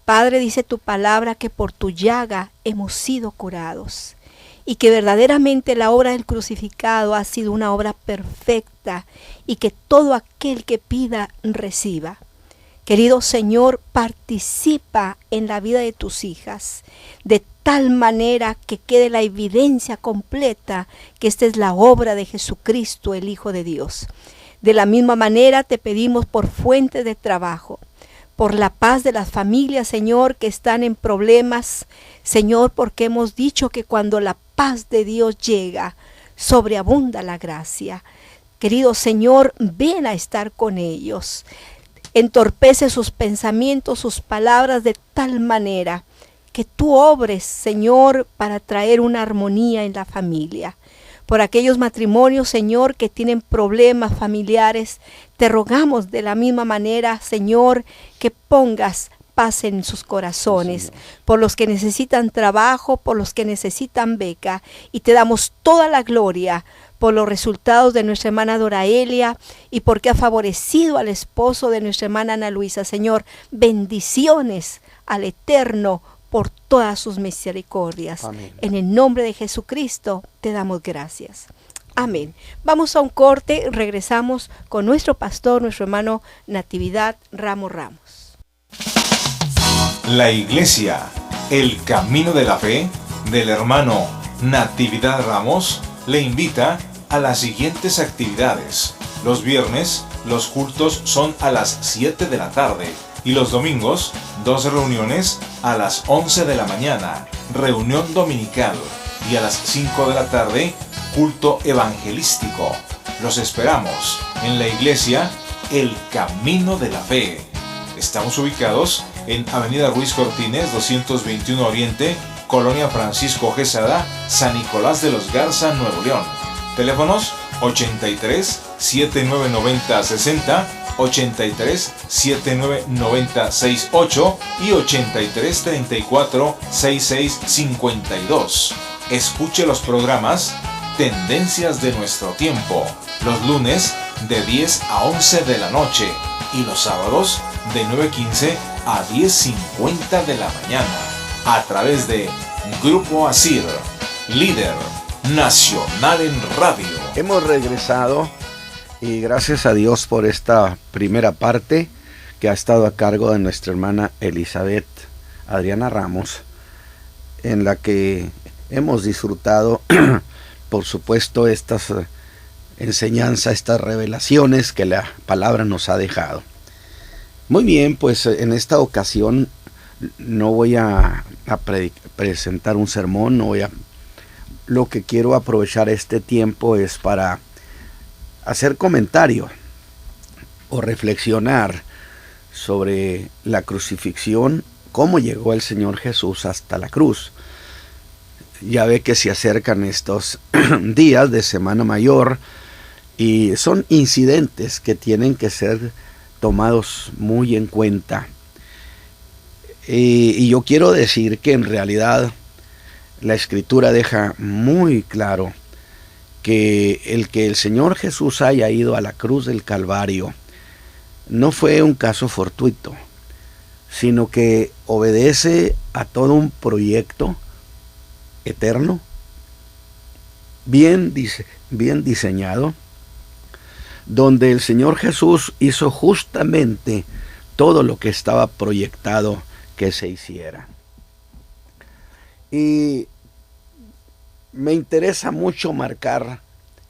Padre, dice tu palabra que por tu llaga hemos sido curados y que verdaderamente la obra del crucificado ha sido una obra perfecta y que todo aquel que pida reciba. Querido Señor, participa en la vida de tus hijas de tal manera que quede la evidencia completa que esta es la obra de Jesucristo, el Hijo de Dios. De la misma manera te pedimos por fuentes de trabajo, por la paz de las familias, Señor, que están en problemas, Señor, porque hemos dicho que cuando la paz de Dios llega, sobreabunda la gracia. Querido Señor, ven a estar con ellos. Entorpece sus pensamientos, sus palabras de tal manera que tú obres, Señor, para traer una armonía en la familia. Por aquellos matrimonios, Señor, que tienen problemas familiares, te rogamos de la misma manera, Señor, que pongas paz en sus corazones, sí, por los que necesitan trabajo, por los que necesitan beca, y te damos toda la gloria por los resultados de nuestra hermana Doraelia y porque ha favorecido al esposo de nuestra hermana Ana Luisa. Señor, bendiciones al Eterno por todas sus misericordias. Amén. En el nombre de Jesucristo te damos gracias. Amén. Vamos a un corte, regresamos con nuestro pastor, nuestro hermano Natividad Ramos. La Iglesia, el Camino de la Fe, del hermano Natividad Ramos, le invita a las siguientes actividades. Los viernes, los cultos son a las 7 de la tarde y los domingos, 2 reuniones a las 11 de la mañana, reunión dominical, y a las 5 de la tarde, culto evangelístico. Los esperamos en la Iglesia, el Camino de la Fe. Estamos ubicados en Avenida Ruiz Cortines, 221 Oriente, Colonia Francisco Quesada, San Nicolás de los Garza, Nuevo León. Teléfonos 83 7990 60, 83 7990 68 y 83 34 66 52. Escuche los programas Tendencias de nuestro tiempo, los lunes de 10 a 11 de la noche y los sábados de 9:15 a 10:50 de la mañana, a través de Grupo Asir, líder nacional en radio. Hemos regresado y gracias a Dios por esta primera parte que ha estado a cargo de nuestra hermana Elizabeth Adriana Ramos, en la que hemos disfrutado, por supuesto, estas enseñanzas, estas revelaciones que la palabra nos ha dejado. Muy bien, pues en esta ocasión no voy a presentar un sermón, lo que quiero aprovechar este tiempo es para hacer comentario o reflexionar sobre la crucifixión, cómo llegó el Señor Jesús hasta la cruz. Ya ve que se acercan estos días de Semana Mayor y son incidentes que tienen que ser tomados muy en cuenta. Y yo quiero decir que en realidad la Escritura deja muy claro que el Señor Jesús haya ido a la cruz del Calvario no fue un caso fortuito, sino que obedece a todo un proyecto eterno, bien diseñado, donde el Señor Jesús hizo justamente todo lo que estaba proyectado que se hiciera. Y me interesa mucho marcar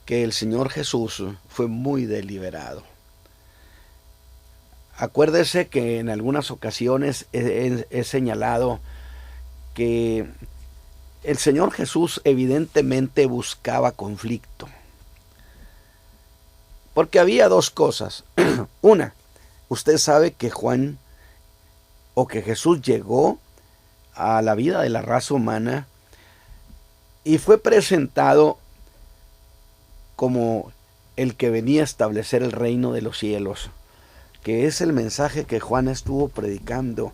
que el Señor Jesús fue muy deliberado. Acuérdese que en algunas ocasiones he señalado que el Señor Jesús evidentemente buscaba conflicto. Porque había dos cosas. Una, usted sabe que Juan o que Jesús llegó a la vida de la raza humana y fue presentado como el que venía a establecer el reino de los cielos, que es el mensaje que Juan estuvo predicando: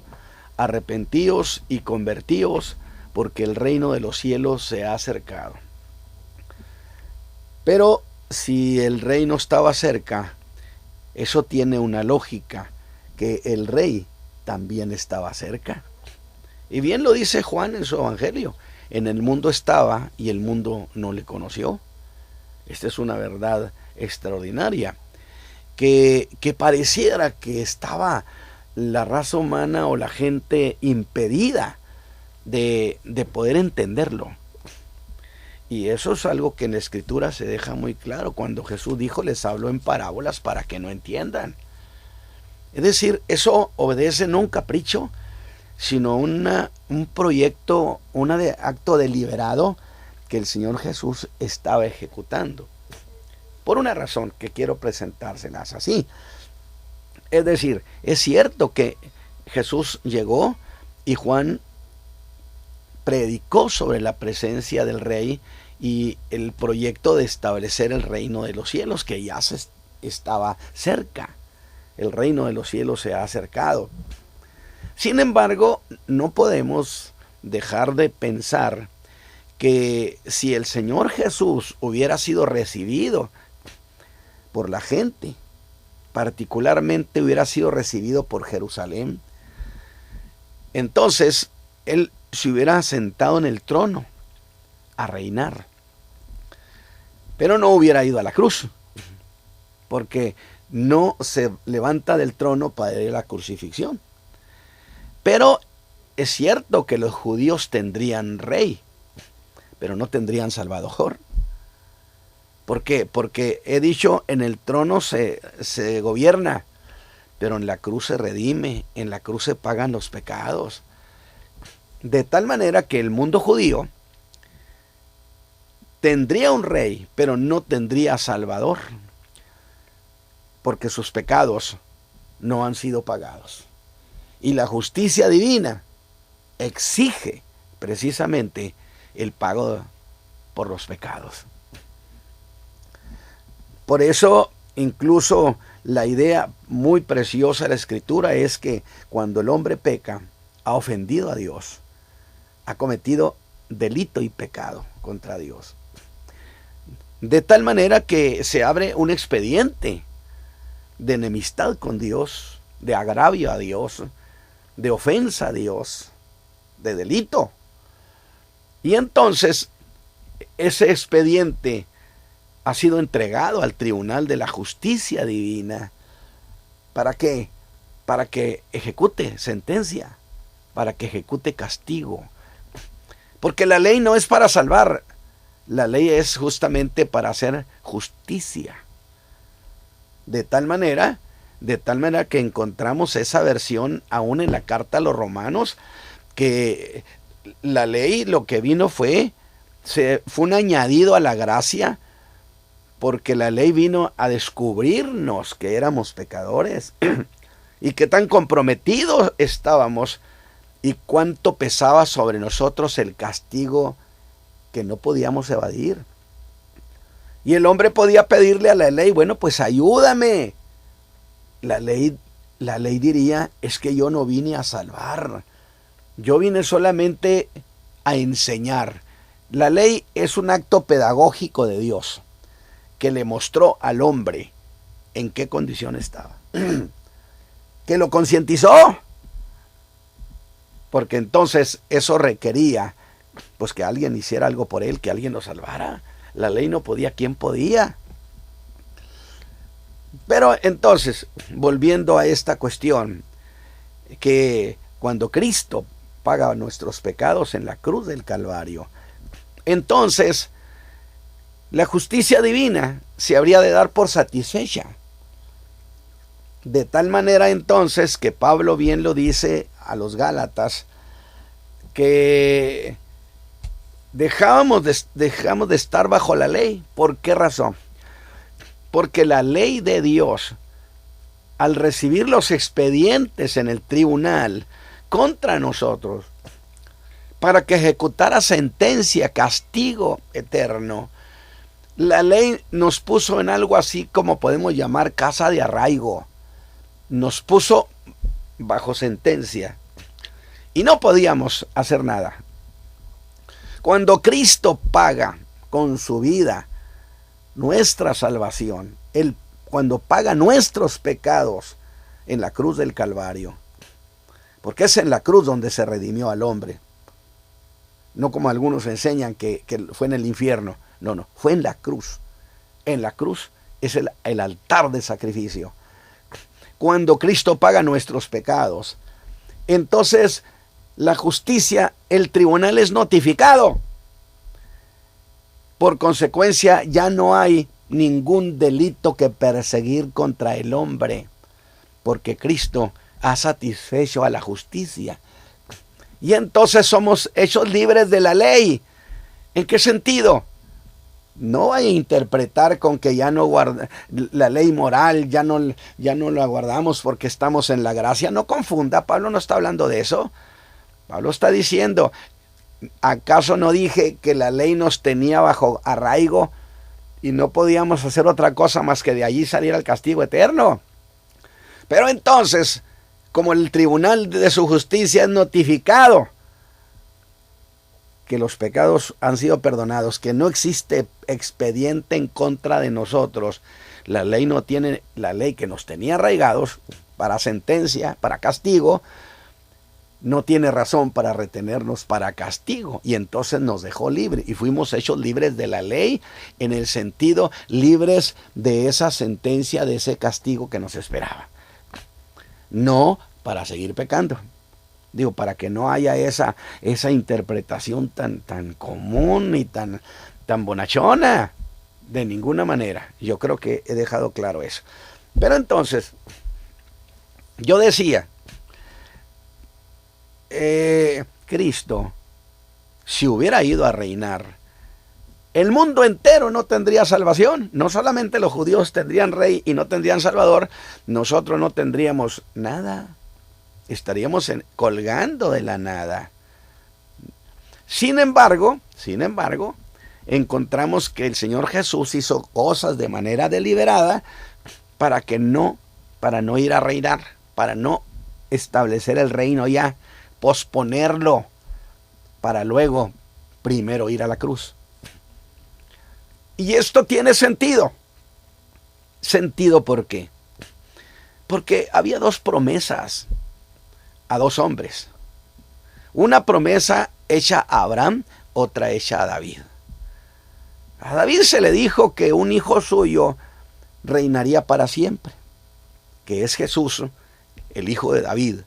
arrepentíos y convertíos, porque el reino de los cielos se ha acercado. Pero si el reino estaba cerca, eso tiene una lógica, que el rey también estaba cerca. Y bien lo dice Juan en su evangelio: en el mundo estaba y el mundo no le conoció. Esta es una verdad extraordinaria, que pareciera que estaba la raza humana o la gente impedida de poder entenderlo. Y eso es algo que en la Escritura se deja muy claro. Cuando Jesús dijo: les hablo en parábolas para que no entiendan. Es decir, eso obedece no a un capricho, sino un proyecto, acto deliberado que el Señor Jesús estaba ejecutando. Por una razón que quiero presentárselas así. Es decir, es cierto que Jesús llegó y Juan predicó sobre la presencia del rey y el proyecto de establecer el reino de los cielos, que ya estaba cerca. El reino de los cielos se ha acercado. Sin embargo, no podemos dejar de pensar que si el Señor Jesús hubiera sido recibido por la gente, particularmente hubiera sido recibido por Jerusalén, entonces Él se hubiera sentado en el trono a reinar, pero no hubiera ido a la cruz, porque no se levanta del trono para ir a la crucifixión. Pero es cierto que los judíos tendrían rey, pero no tendrían salvador. ¿Por qué? Porque he dicho, en el trono se gobierna, pero en la cruz se redime, en la cruz se pagan los pecados. De tal manera que el mundo judío tendría un rey, pero no tendría salvador, porque sus pecados no han sido pagados. Y la justicia divina exige precisamente el pago por los pecados. Por eso, incluso la idea muy preciosa de la Escritura es que cuando el hombre peca, ha ofendido a Dios, ha cometido delito y pecado contra Dios. De tal manera que se abre un expediente de enemistad con Dios, de agravio a Dios, de ofensa a Dios, de delito. Y entonces ese expediente ha sido entregado al tribunal de la justicia divina. ¿Para qué? Para que ejecute sentencia, para que ejecute castigo. Porque la ley no es para salvar, la ley es justamente para hacer justicia. De tal manera que encontramos esa versión aún en la carta a los romanos, que la ley lo que vino fue un añadido a la gracia, porque la ley vino a descubrirnos que éramos pecadores y que tan comprometidos estábamos y cuánto pesaba sobre nosotros el castigo que no podíamos evadir. Y el hombre podía pedirle a la ley: bueno, pues ayúdame. La ley diría: es que yo no vine a salvar, yo vine solamente a enseñar. La ley es un acto pedagógico de Dios que le mostró al hombre en qué condición estaba, que lo concientizó, porque entonces eso requería pues que alguien hiciera algo por él, que alguien lo salvara. La ley no podía, ¿quién podía? Pero entonces, volviendo a esta cuestión, que cuando Cristo paga nuestros pecados en la cruz del Calvario, entonces la justicia divina se habría de dar por satisfecha. De tal manera entonces que Pablo bien lo dice a los Gálatas, que dejamos de estar bajo la ley. ¿Por qué razón? Porque la ley de Dios, al recibir los expedientes en el tribunal contra nosotros, para que ejecutara sentencia, castigo eterno, la ley nos puso en algo así como podemos llamar casa de arraigo. Nos puso bajo sentencia y no podíamos hacer nada. Cuando Cristo paga con su vida nuestra salvación, cuando paga nuestros pecados en la cruz del Calvario, porque es en la cruz donde se redimió al hombre, no como algunos enseñan que fue en el infierno. No, fue en la cruz. En la cruz es el altar de sacrificio. Cuando Cristo paga nuestros pecados, entonces la justicia, el tribunal es notificado. Por consecuencia, ya no hay ningún delito que perseguir contra el hombre, porque Cristo ha satisfecho a la justicia. Y entonces somos hechos libres de la ley. ¿En qué sentido? No vaya a interpretar con que ya no guarda la ley moral, ya no la guardamos porque estamos en la gracia. No confunda, Pablo no está hablando de eso. Pablo está diciendo, ¿acaso no dije que la ley nos tenía bajo arraigo y no podíamos hacer otra cosa más que de allí salir al castigo eterno? Pero entonces, como el tribunal de su justicia es notificado que los pecados han sido perdonados, que no existe expediente en contra de nosotros, la ley que nos tenía arraigados para sentencia, para castigo, no tiene razón para retenernos para castigo, y entonces nos dejó libre y fuimos hechos libres de la ley, en el sentido libres de esa sentencia, de ese castigo que nos esperaba. No para seguir pecando. Digo, para que no haya esa interpretación tan común y tan bonachona. De ninguna manera. Yo creo que he dejado claro eso. Pero entonces, yo decía, Cristo, si hubiera ido a reinar, el mundo entero no tendría salvación. No solamente los judíos tendrían rey y no tendrían salvador, nosotros no tendríamos nada. Estaríamos colgando de la nada. Sin embargo, encontramos que el Señor Jesús hizo cosas de manera deliberada para no ir a reinar, para no establecer el reino ya, posponerlo, para luego primero ir a la cruz. Y esto tiene sentido. ¿Sentido por qué? Porque había dos promesas a dos hombres. Una promesa hecha a Abraham, otra hecha a David. A David se le dijo que un hijo suyo reinaría para siempre, que es Jesús, el hijo de David,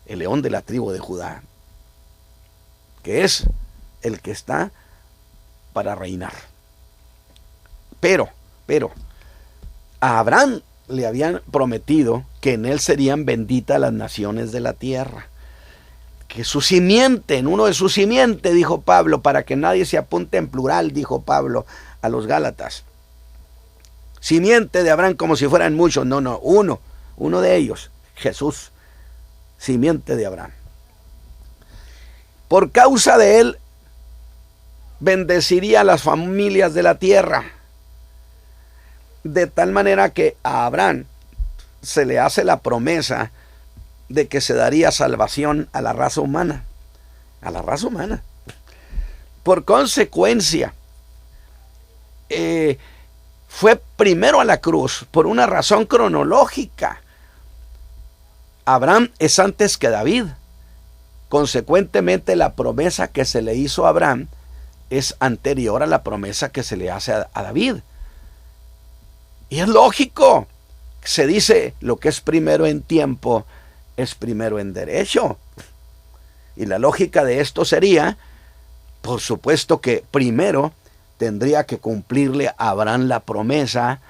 el león de la tribu de Judá, que es el que está para reinar. Pero a Abraham le habían prometido que en él serían benditas las naciones de la tierra. Que su simiente, en uno de sus simientes, dijo Pablo, para que nadie se apunte en plural, dijo Pablo a los Gálatas. Simiente de Abraham como si fueran muchos. No, uno de ellos, Jesús, simiente de Abraham. Por causa de él, bendeciría a las familias de la tierra. De tal manera que a Abraham se le hace la promesa de que se daría salvación a la raza humana. A la raza humana. Por consecuencia, fue primero a la cruz por una razón cronológica. Abraham es antes que David. Consecuentemente, la promesa que se le hizo a Abraham es anterior a la promesa que se le hace a David. Y es lógico. Se dice, lo que es primero en tiempo es primero en derecho. Y la lógica de esto sería, por supuesto que primero tendría que cumplirle a Abraham la promesa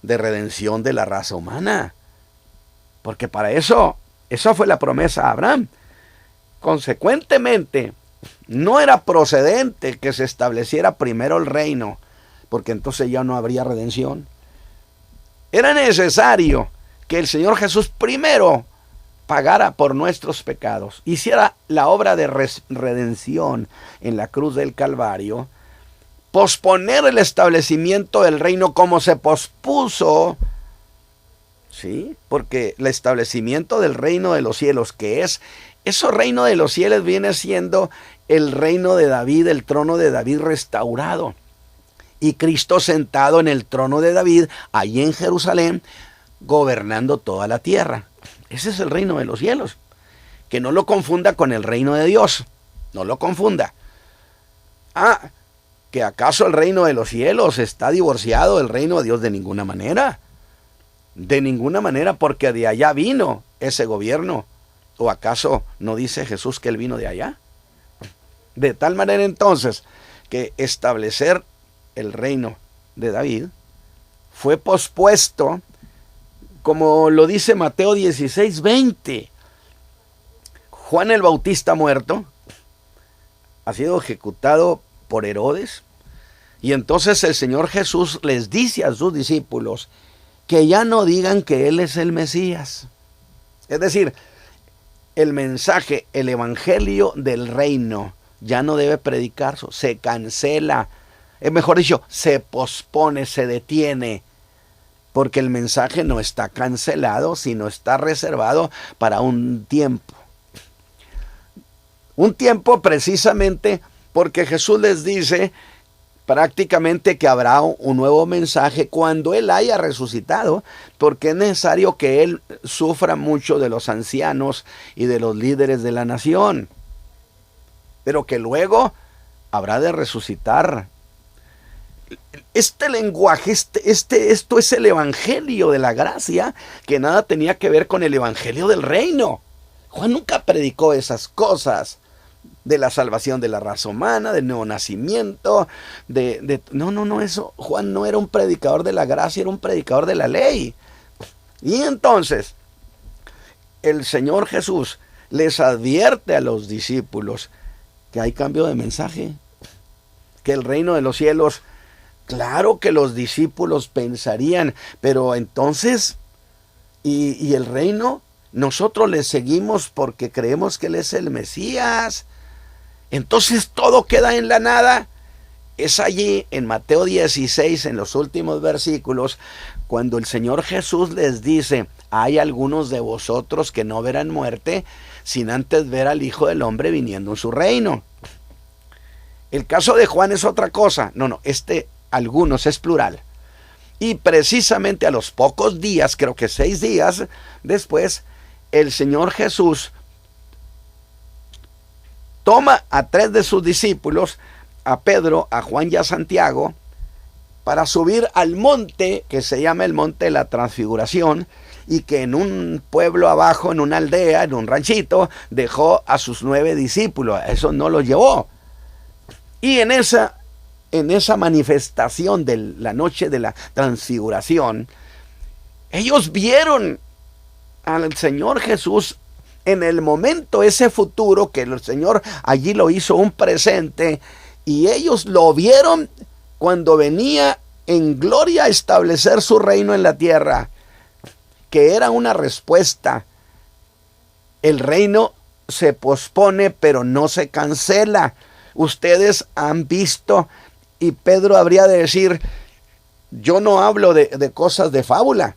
de redención de la raza humana. Porque para eso, esa fue la promesa a Abraham. Consecuentemente, no era procedente que se estableciera primero el reino, porque entonces ya no habría redención. Era necesario que el Señor Jesús primero pagara por nuestros pecados, hiciera la obra de redención en la cruz del Calvario, posponer el establecimiento del reino como se pospuso, ¿sí? Porque el establecimiento del reino de los cielos, que es, ese reino de los cielos viene siendo el reino de David, el trono de David restaurado. Y Cristo sentado en el trono de David, allí en Jerusalén, gobernando toda la tierra. Ese es el reino de los cielos. Que no lo confunda con el reino de Dios. No lo confunda. Ah, ¿que acaso el reino de los cielos está divorciado del reino de Dios? De ninguna manera. De ninguna manera, porque de allá vino ese gobierno. ¿O acaso no dice Jesús que él vino de allá? De tal manera entonces que establecer el reino de David fue pospuesto, como lo dice Mateo 16:20. Juan el Bautista muerto, ha sido ejecutado por Herodes, y entonces el Señor Jesús les dice a sus discípulos que ya no digan que Él es el Mesías. Es decir, el mensaje, el evangelio del reino ya no debe predicarse, se cancela. Es mejor dicho, se pospone, se detiene, porque el mensaje no está cancelado, sino está reservado para un tiempo. Un tiempo precisamente porque Jesús les dice prácticamente que habrá un nuevo mensaje cuando Él haya resucitado, porque es necesario que Él sufra mucho de los ancianos y de los líderes de la nación, pero que luego habrá de resucitar. Este lenguaje, esto es el evangelio de la gracia, que nada tenía que ver con el evangelio del reino. Juan nunca predicó esas cosas de la salvación de la raza humana, del nuevo nacimiento, no, eso. Juan no era un predicador de la gracia, era un predicador de la ley. Y entonces el Señor Jesús les advierte a los discípulos que hay cambio de mensaje, que el reino de los cielos, claro que los discípulos pensarían, pero entonces, ¿y el reino? Nosotros le seguimos porque creemos que Él es el Mesías. Entonces todo queda en la nada. Es allí en Mateo 16, en los últimos versículos, cuando el Señor Jesús les dice: hay algunos de vosotros que no verán muerte sin antes ver al Hijo del Hombre viniendo en su reino. El caso de Juan es otra cosa. No, algunos es plural. Y precisamente a los pocos días, creo que 6 días después, el Señor Jesús toma a 3 de sus discípulos, a Pedro, a Juan y a Santiago, para subir al monte que se llama el Monte de la Transfiguración, y que en un pueblo abajo, en una aldea, en un ranchito, dejó a sus 9 discípulos. Eso no los llevó. Y en esa manifestación de la noche de la Transfiguración, ellos vieron al Señor Jesús en el momento ese futuro, que el Señor allí lo hizo un presente, y ellos lo vieron cuando venía en gloria a establecer su reino en la tierra, que era una respuesta. El reino se pospone, pero no se cancela. Ustedes han visto, y Pedro habría de decir: yo no hablo de cosas de fábula,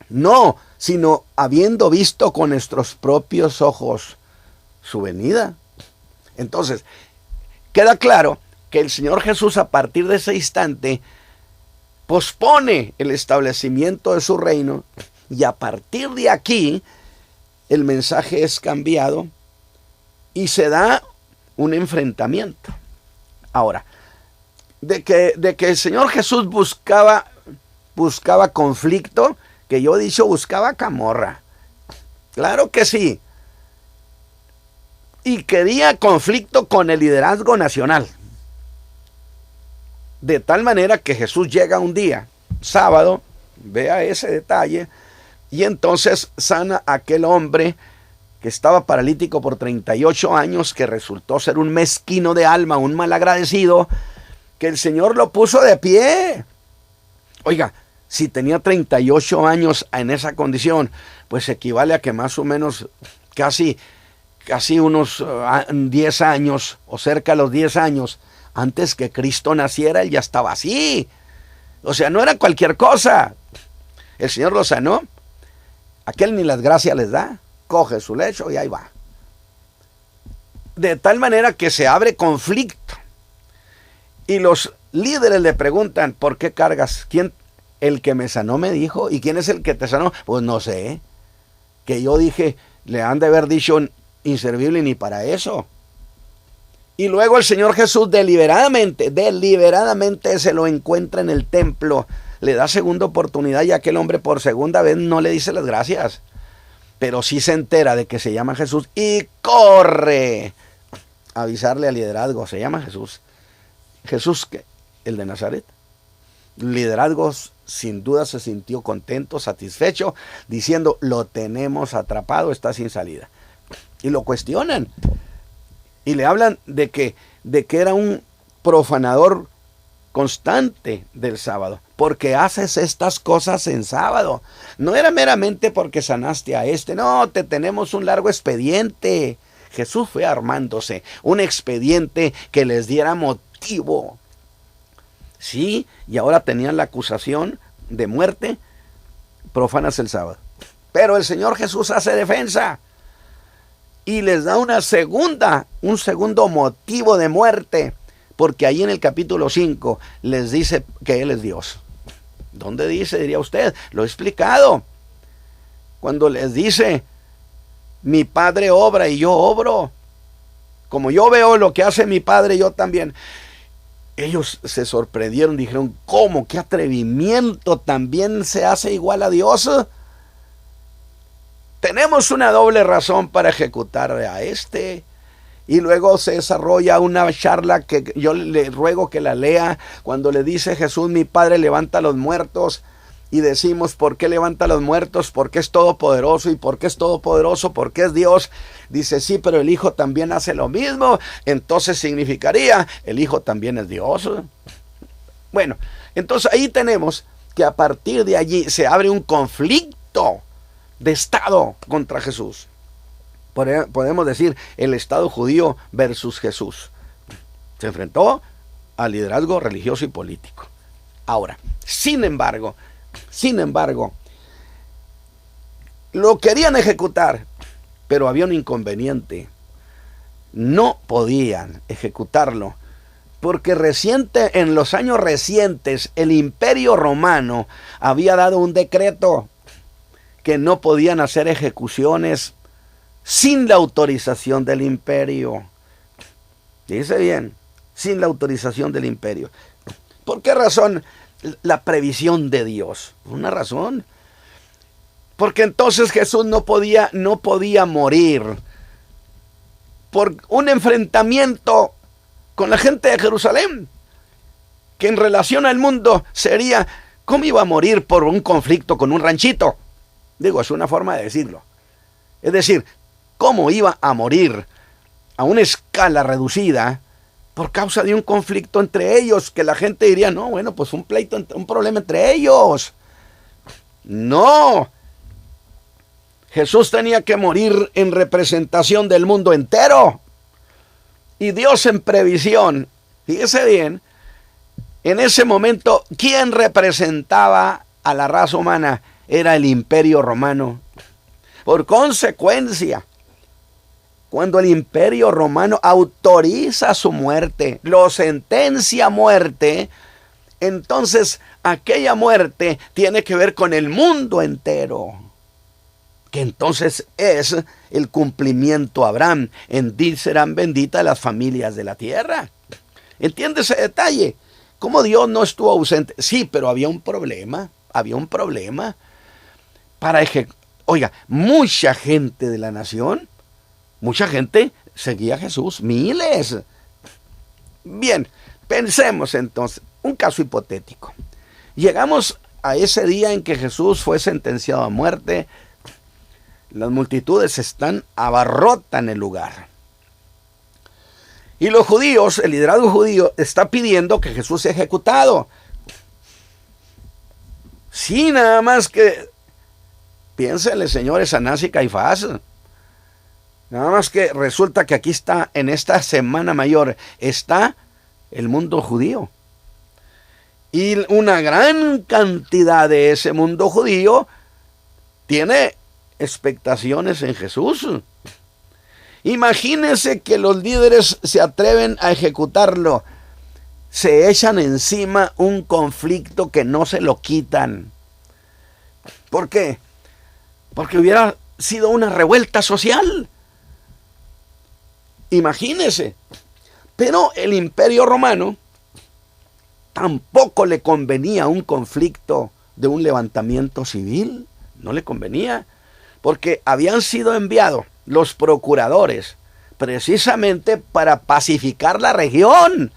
no, sino habiendo visto con nuestros propios ojos su venida. Entonces, queda claro que el Señor Jesús, a partir de ese instante, pospone el establecimiento de su reino, y a partir de aquí el mensaje es cambiado y se da un enfrentamiento. Ahora, de que el Señor Jesús buscaba conflicto, que yo he dicho buscaba camorra. Claro que sí. y quería conflicto con el liderazgo nacional. De tal manera que Jesús llega un día, sábado, vea ese detalle, y entonces sana a aquel hombre que estaba paralítico por 38 años, que resultó ser un mezquino de alma, un malagradecido, que el Señor lo puso de pie. Oiga, si tenía 38 años en esa condición, pues equivale a que más o menos casi unos 10 años, o cerca de los 10 años, antes que Cristo naciera, él ya estaba así. O sea, no era cualquier cosa. El Señor lo sanó. Aquel ni las gracias les da. Coge su lecho y ahí va. De tal manera que se abre conflicto. Y los líderes le preguntan, ¿por qué cargas? ¿Quién? El que me sanó me dijo. ¿Y quién es el que te sanó? Pues no sé. Que yo dije, le han de haber dicho inservible ni para eso. Y luego el Señor Jesús deliberadamente se lo encuentra en el templo. Le da segunda oportunidad y aquel hombre por segunda vez no le dice las gracias. Pero sí se entera de que se llama Jesús y corre a avisarle al liderazgo. Se llama Jesús. Jesús, el de Nazaret. Liderazgo sin duda se sintió contento, satisfecho, diciendo, lo tenemos atrapado, está sin salida. Y lo cuestionan. Y le hablan de que era un profanador constante del sábado. Porque haces estas cosas en sábado. No era meramente porque sanaste a este. No, te tenemos un largo expediente. Jesús fue armándose un expediente que les diera motivo. Sí, y ahora tenían la acusación de muerte. Profanas el sábado. Pero el Señor Jesús hace defensa. Y les da un segundo motivo de muerte. Porque ahí en el capítulo 5 les dice que Él es Dios. ¿Dónde dice, diría usted? Lo he explicado. Cuando les dice, mi Padre obra y yo obro. Como yo veo lo que hace mi Padre, yo también. Ellos se sorprendieron, dijeron, ¿cómo? ¿Qué atrevimiento? ¿También se hace igual a Dios? Tenemos una doble razón para ejecutar a este. Y luego se desarrolla una charla que yo le ruego que la lea, cuando le dice Jesús, mi Padre levanta a los muertos. Y decimos, ¿por qué levanta a los muertos? Porque es todopoderoso. ¿Y por qué es todopoderoso? Porque es Dios. Dice, sí, pero el Hijo también hace lo mismo. Entonces significaría, el Hijo también es Dios. Bueno, entonces ahí tenemos que a partir de allí se abre un conflicto de Estado contra Jesús. Podemos decir el Estado judío versus Jesús. Se enfrentó al liderazgo religioso y político. Ahora, sin embargo, lo querían ejecutar, pero había un inconveniente. No podían ejecutarlo, porque en los años recientes, el Imperio Romano había dado un decreto que no podían hacer ejecuciones sin la autorización del imperio. Dice bien, sin la autorización del imperio. ¿Por qué razón? La previsión de Dios. Una razón. Porque entonces Jesús no podía morir por un enfrentamiento con la gente de Jerusalén, que en relación al mundo sería, ¿cómo iba a morir por un conflicto con un ranchito? Digo, es una forma de decirlo. Es decir, ¿cómo iba a morir a una escala reducida por causa de un conflicto entre ellos? Que la gente diría, no, bueno, pues un pleito, un problema entre ellos. No. Jesús tenía que morir en representación del mundo entero. Y Dios en previsión, fíjese bien, en ese momento, ¿quién representaba a la raza humana? Era el Imperio Romano. Por consecuencia, cuando el Imperio Romano autoriza su muerte, lo sentencia a muerte, entonces aquella muerte tiene que ver con el mundo entero. Que entonces es el cumplimiento a Abraham. En ti serán benditas las familias de la tierra. ¿Entiende ese detalle? ¿Cómo Dios no estuvo ausente? Sí, pero había un problema. Oiga, mucha gente de la nación, mucha gente seguía a Jesús, miles. Bien, pensemos entonces, un caso hipotético. Llegamos a ese día en que Jesús fue sentenciado a muerte. Las multitudes abarrotan el lugar. Y los judíos, el liderazgo judío, está pidiendo que Jesús sea ejecutado. Sí, nada más que, piénsenle, señores, Anás y Caifás. Nada más que resulta que aquí está, en esta Semana Mayor, está el mundo judío. Y una gran cantidad de ese mundo judío tiene expectaciones en Jesús. Imagínense que los líderes se atreven a ejecutarlo. Se echan encima un conflicto que no se lo quitan. ¿Por qué? Porque hubiera sido una revuelta social. Imagínense. Pero el Imperio Romano tampoco le convenía un conflicto de un levantamiento civil. No le convenía. Porque habían sido enviados los procuradores precisamente para pacificar la región,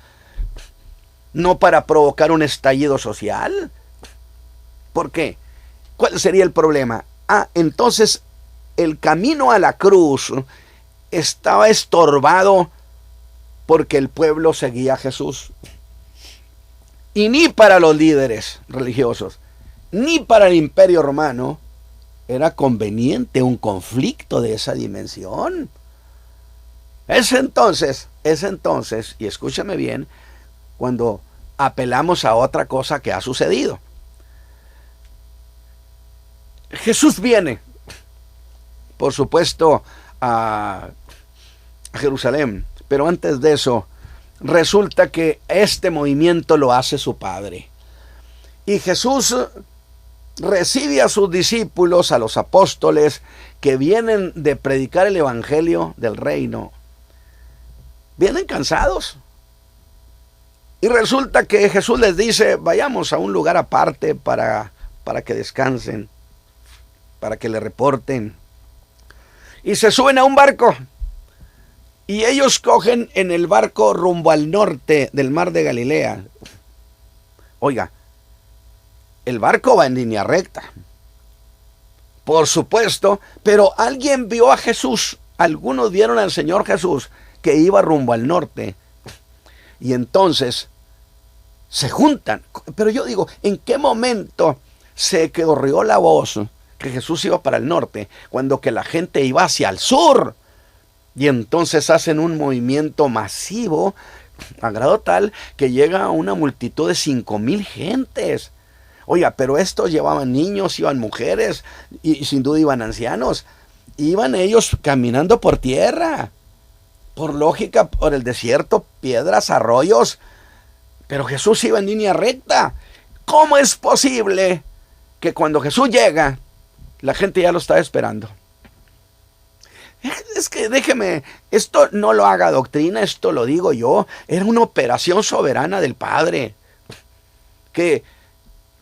no para provocar un estallido social. ¿Por qué? ¿Cuál sería el problema? Entonces el camino a la cruz estaba estorbado porque el pueblo seguía a Jesús. Y ni para los líderes religiosos, ni para el Imperio Romano, era conveniente un conflicto de esa dimensión. Es entonces, y escúchame bien, cuando apelamos a otra cosa que ha sucedido. Jesús viene, por supuesto, a Jerusalén, pero antes de eso, resulta que este movimiento lo hace su Padre. Y Jesús recibe a sus discípulos, a los apóstoles, que vienen de predicar el evangelio del reino. Vienen cansados. Y resulta que Jesús les dice, vayamos a un lugar aparte para que descansen, para que le reporten. Y se suben a un barco. Y ellos cogen en el barco rumbo al norte del mar de Galilea. Oiga, el barco va en línea recta, por supuesto, pero alguien vio a Jesús, algunos vieron al Señor Jesús que iba rumbo al norte, y entonces se juntan. Pero yo digo, ¿en qué momento se corrió la voz que Jesús iba para el norte, cuando que la gente iba hacia el sur? Y entonces hacen un movimiento masivo, a grado tal que llega a una multitud de 5,000 gentes. Oiga, pero estos llevaban niños, iban mujeres, y sin duda iban ancianos. Iban ellos caminando por tierra, por lógica, por el desierto, piedras, arroyos. Pero Jesús iba en línea recta. ¿Cómo es posible que cuando Jesús llega, la gente ya lo está esperando? Es que déjeme, esto no lo haga doctrina, esto lo digo yo. Era una operación soberana del Padre, que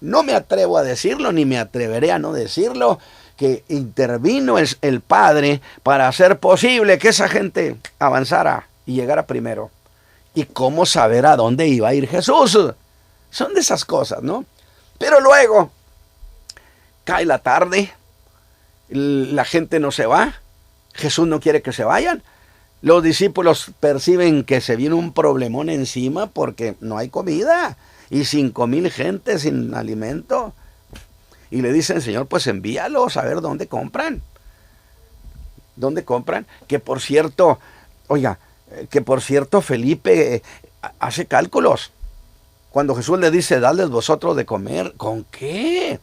no me atrevo a decirlo, ni me atreveré a no decirlo, que intervino el Padre para hacer posible que esa gente avanzara y llegara primero. ¿Y cómo saber a dónde iba a ir Jesús? Son de esas cosas, ¿no? Pero luego, cae la tarde, la gente no se va, Jesús no quiere que se vayan. Los discípulos perciben que se viene un problemón encima porque no hay comida. Y 5,000 gente sin alimento. Y le dicen, Señor, pues envíalos a ver dónde compran. ¿Dónde compran? Que por cierto, Felipe hace cálculos. Cuando Jesús le dice, dadles vosotros de comer, ¿con qué?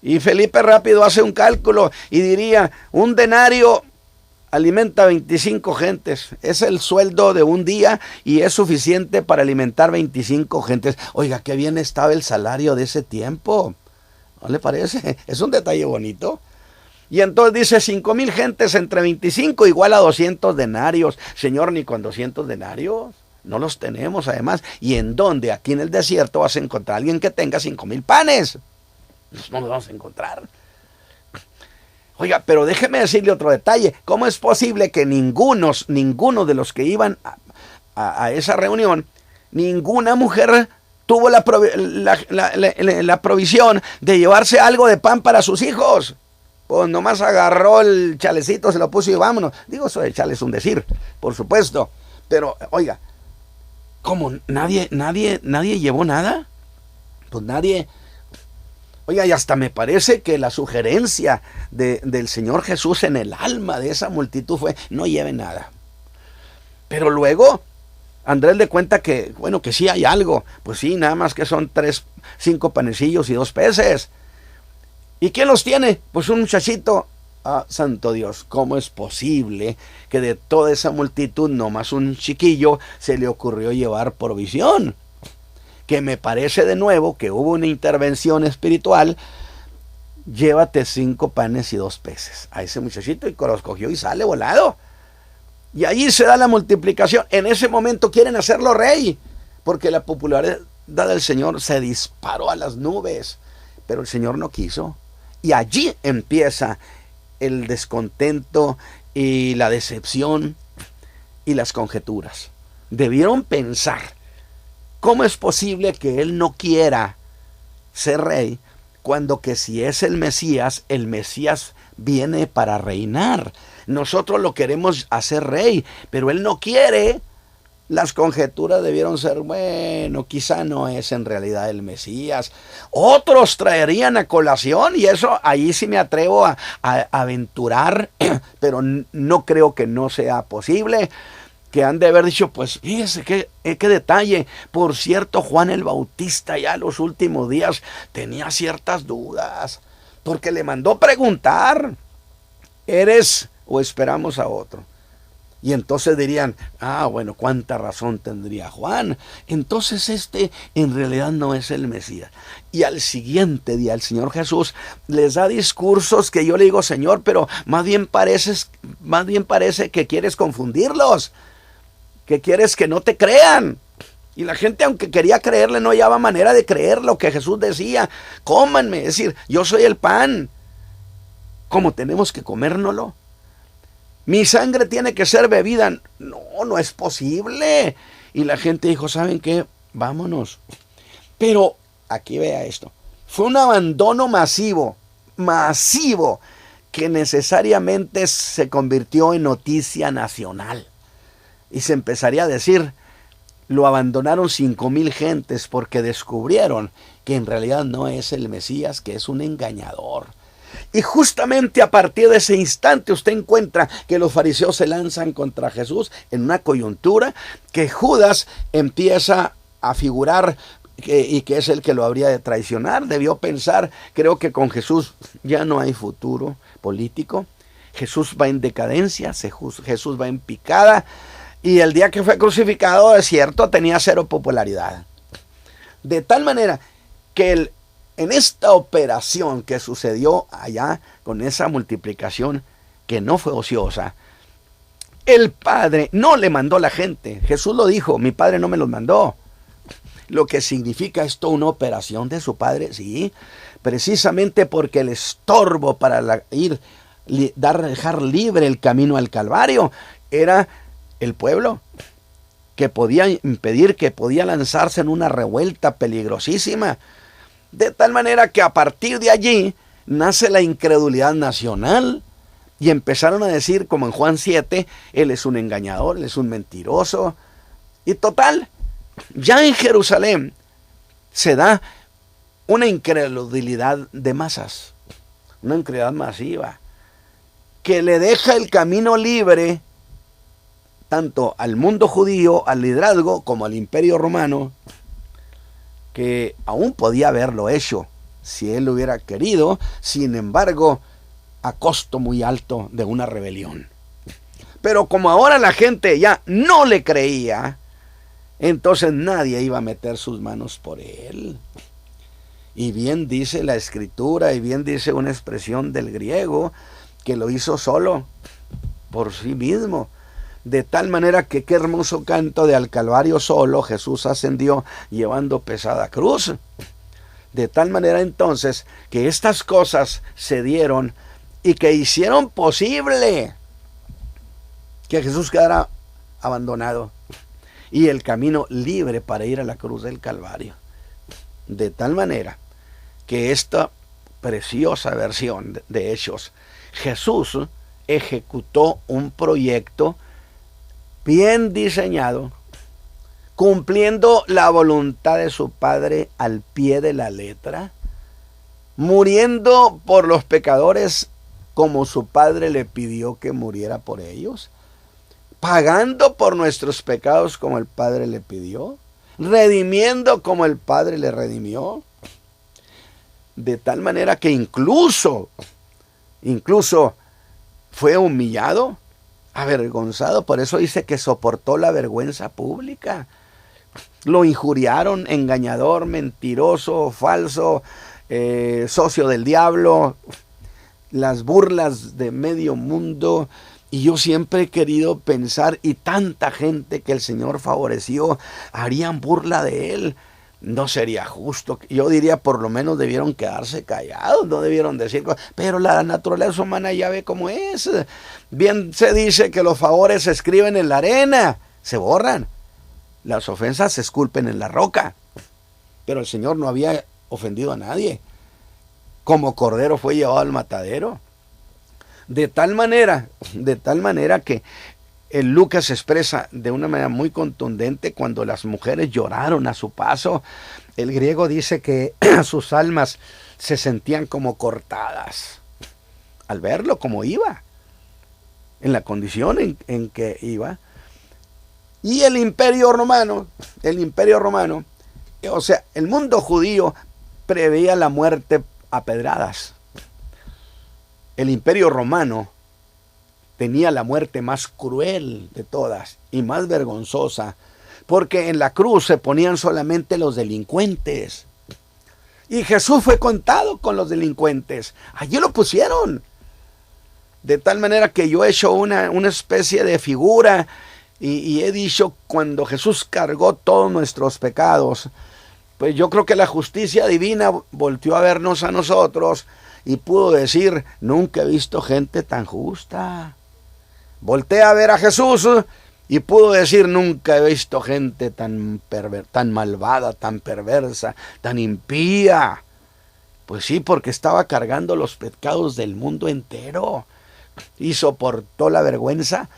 Y Felipe rápido hace un cálculo y diría, un denario alimenta 25 gentes. Es el sueldo de un día y es suficiente para alimentar 25 gentes. Oiga, qué bien estaba el salario de ese tiempo. ¿No le parece? Es un detalle bonito. Y entonces dice 5,000 gentes entre 25 igual a 200 denarios. Señor, ni con 200 denarios. No los tenemos además. ¿Y en dónde? Aquí en el desierto vas a encontrar a alguien que tenga 5,000 panes. No los vamos a encontrar. Oiga, pero déjeme decirle otro detalle. ¿Cómo es posible que ninguno de los que iban a esa reunión, ninguna mujer tuvo la provisión de llevarse algo de pan para sus hijos? Pues nomás agarró el chalecito, se lo puso y vámonos. Digo, eso de chale es un decir, por supuesto. Pero, oiga, ¿cómo? ¿Nadie llevó nada? Pues nadie. Oiga, y hasta me parece que la sugerencia del Señor Jesús en el alma de esa multitud fue: no lleven nada. Pero luego Andrés le cuenta que, bueno, que sí hay algo. Pues sí, nada más que son 5 panecillos y 2 peces. ¿Y quién los tiene? Pues un muchachito. Ah, santo Dios, ¿cómo es posible que de toda esa multitud nomás un chiquillo se le ocurrió llevar provisión? Que me parece de nuevo que hubo una intervención espiritual. Llévate 5 panes y 2 peces. A ese muchachito, y los cogió y sale volado. Y ahí se da la multiplicación. En ese momento quieren hacerlo rey, porque la popularidad del Señor se disparó a las nubes. Pero el Señor no quiso. Y allí empieza el descontento y la decepción y las conjeturas. Debieron pensar: ¿cómo es posible que Él no quiera ser rey, cuando que si es el Mesías viene para reinar? Nosotros lo queremos hacer rey, pero Él no quiere. Las conjeturas debieron ser: bueno, quizá no es en realidad el Mesías. Otros traerían a colación, y eso ahí sí me atrevo a aventurar, pero no creo que no sea posible, que han de haber dicho: pues fíjese qué detalle. Por cierto, Juan el Bautista ya en los últimos días tenía ciertas dudas, porque le mandó preguntar: ¿eres o esperamos a otro? Y entonces dirían: ah, bueno, ¿cuánta razón tendría Juan? Entonces en realidad no es el Mesías. Y al siguiente día el Señor Jesús les da discursos que yo le digo: Señor, pero más bien parece que quieres confundirlos, que quieres que no te crean. Y la gente, aunque quería creerle, no hallaba manera de creer lo que Jesús decía. Cómanme, es decir, yo soy el pan. ¿Cómo tenemos que comérnoslo? Mi sangre tiene que ser bebida. No es posible. Y la gente dijo: ¿saben qué? Vámonos. Pero aquí vea esto. Fue un abandono masivo, que necesariamente se convirtió en noticia nacional. Y se empezaría a decir: lo abandonaron 5,000 gentes porque descubrieron que en realidad no es el Mesías, que es un engañador. Y justamente a partir de ese instante usted encuentra que los fariseos se lanzan contra Jesús en una coyuntura que Judas empieza a figurar y que es el que lo habría de traicionar. Debió pensar: creo que con Jesús ya no hay futuro político. Jesús va en decadencia, Jesús va en picada. Y el día que fue crucificado, es cierto, tenía 0 popularidad. De tal manera que en esta operación que sucedió allá, con esa multiplicación que no fue ociosa, el Padre no le mandó a la gente. Jesús lo dijo: mi Padre no me los mandó. Lo que significa esto, una operación de su Padre, sí, precisamente porque el estorbo para dejar libre el camino al Calvario era el pueblo, que podía impedir, que podía lanzarse en una revuelta peligrosísima. De tal manera que a partir de allí nace la incredulidad nacional, y empezaron a decir, como en Juan 7, Él es un engañador, Él es un mentiroso. Y total, ya en Jerusalén se da una incredulidad de masas, una incredulidad masiva, que le deja el camino libre tanto al mundo judío, al liderazgo, como al imperio romano, que aún podía haberlo hecho si él lo hubiera querido, sin embargo, a costo muy alto de una rebelión. Pero como ahora la gente ya no le creía, entonces nadie iba a meter sus manos por él. Y bien dice la Escritura, y bien dice una expresión del griego, que lo hizo solo, por sí mismo. De tal manera que qué hermoso canto de al Calvario solo Jesús ascendió llevando pesada cruz. De tal manera entonces que estas cosas se dieron y que hicieron posible que Jesús quedara abandonado y el camino libre para ir a la cruz del Calvario. De tal manera que esta preciosa versión de Hechos, Jesús ejecutó un proyecto bien diseñado, cumpliendo la voluntad de su Padre al pie de la letra, muriendo por los pecadores como su Padre le pidió que muriera por ellos, pagando por nuestros pecados como el Padre le pidió, redimiendo como el Padre le redimió, de tal manera que incluso fue humillado, avergonzado. Por eso dice que soportó la vergüenza pública. Lo injuriaron, engañador, mentiroso, falso, socio del diablo, las burlas de medio mundo. Y yo siempre he querido pensar, y tanta gente que el Señor favoreció harían burla de él. No sería justo. Yo diría, por lo menos debieron quedarse callados, no debieron decir cosas. Pero la naturaleza humana ya ve cómo es. Bien se dice que los favores se escriben en la arena, se borran. Las ofensas se esculpen en la roca. Pero el Señor no había ofendido a nadie. Como cordero fue llevado al matadero. De tal manera que el Lucas expresa de una manera muy contundente cuando las mujeres lloraron a su paso. El griego dice que sus almas se sentían como cortadas al verlo como iba, en la condición en que iba. Y el imperio romano, o sea, el mundo judío preveía la muerte a pedradas. El imperio romano tenía la muerte más cruel de todas y más vergonzosa, porque en la cruz se ponían solamente los delincuentes. Y Jesús fue contado con los delincuentes. Allí lo pusieron. De tal manera que yo he hecho una especie de figura y he dicho, cuando Jesús cargó todos nuestros pecados, pues yo creo que la justicia divina volteó a vernos a nosotros y pudo decir, nunca he visto gente tan justa. Voltea a ver a Jesús y pudo decir, nunca he visto gente tan malvada, tan perversa, tan impía. Pues sí, porque estaba cargando los pecados del mundo entero y soportó la vergüenza.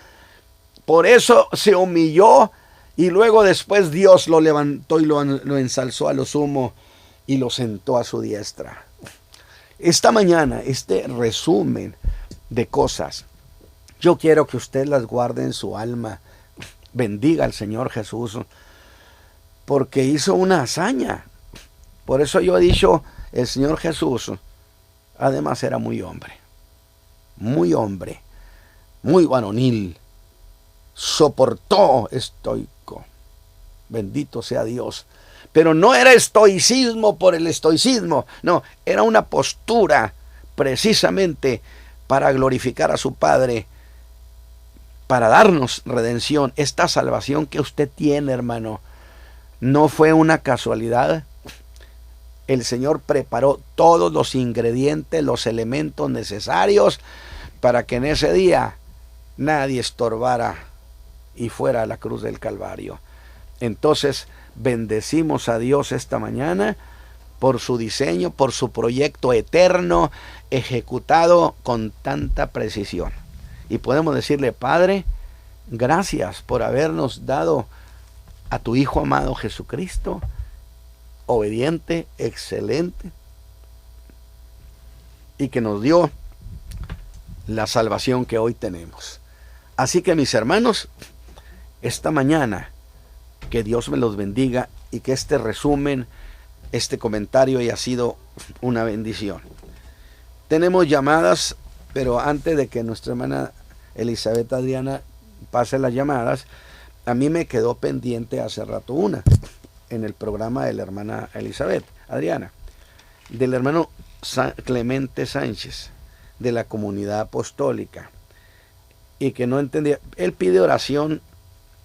Por eso se humilló y luego después Dios lo levantó y lo ensalzó a lo sumo y lo sentó a su diestra. Esta mañana, este resumen de cosas, yo quiero que usted las guarde en su alma. Bendiga al Señor Jesús, porque hizo una hazaña. Por eso yo he dicho, el Señor Jesús, además era muy hombre, muy varonil, soportó estoico. Bendito sea Dios. Pero no era estoicismo por el estoicismo, no, era una postura precisamente para glorificar a su Padre, para darnos redención. Esta salvación que usted tiene, hermano, no fue una casualidad. El Señor preparó todos los ingredientes, los elementos necesarios para que en ese día nadie estorbara y fuera a la cruz del Calvario. Entonces, bendecimos a Dios esta mañana por su diseño, por su proyecto eterno, ejecutado con tanta precisión. Y podemos decirle, Padre, gracias por habernos dado a tu Hijo amado Jesucristo, obediente, excelente, y que nos dio la salvación que hoy tenemos. Así que, mis hermanos, esta mañana, que Dios me los bendiga y que este resumen, este comentario haya sido una bendición. Tenemos llamadas, pero antes de que nuestra hermana Elizabeth Adriana pase las llamadas, a mí me quedó pendiente hace rato una, en el programa de la hermana Elizabeth Adriana, del hermano Clemente Sánchez, de la Comunidad Apostólica, y que no entendía. Él pide oración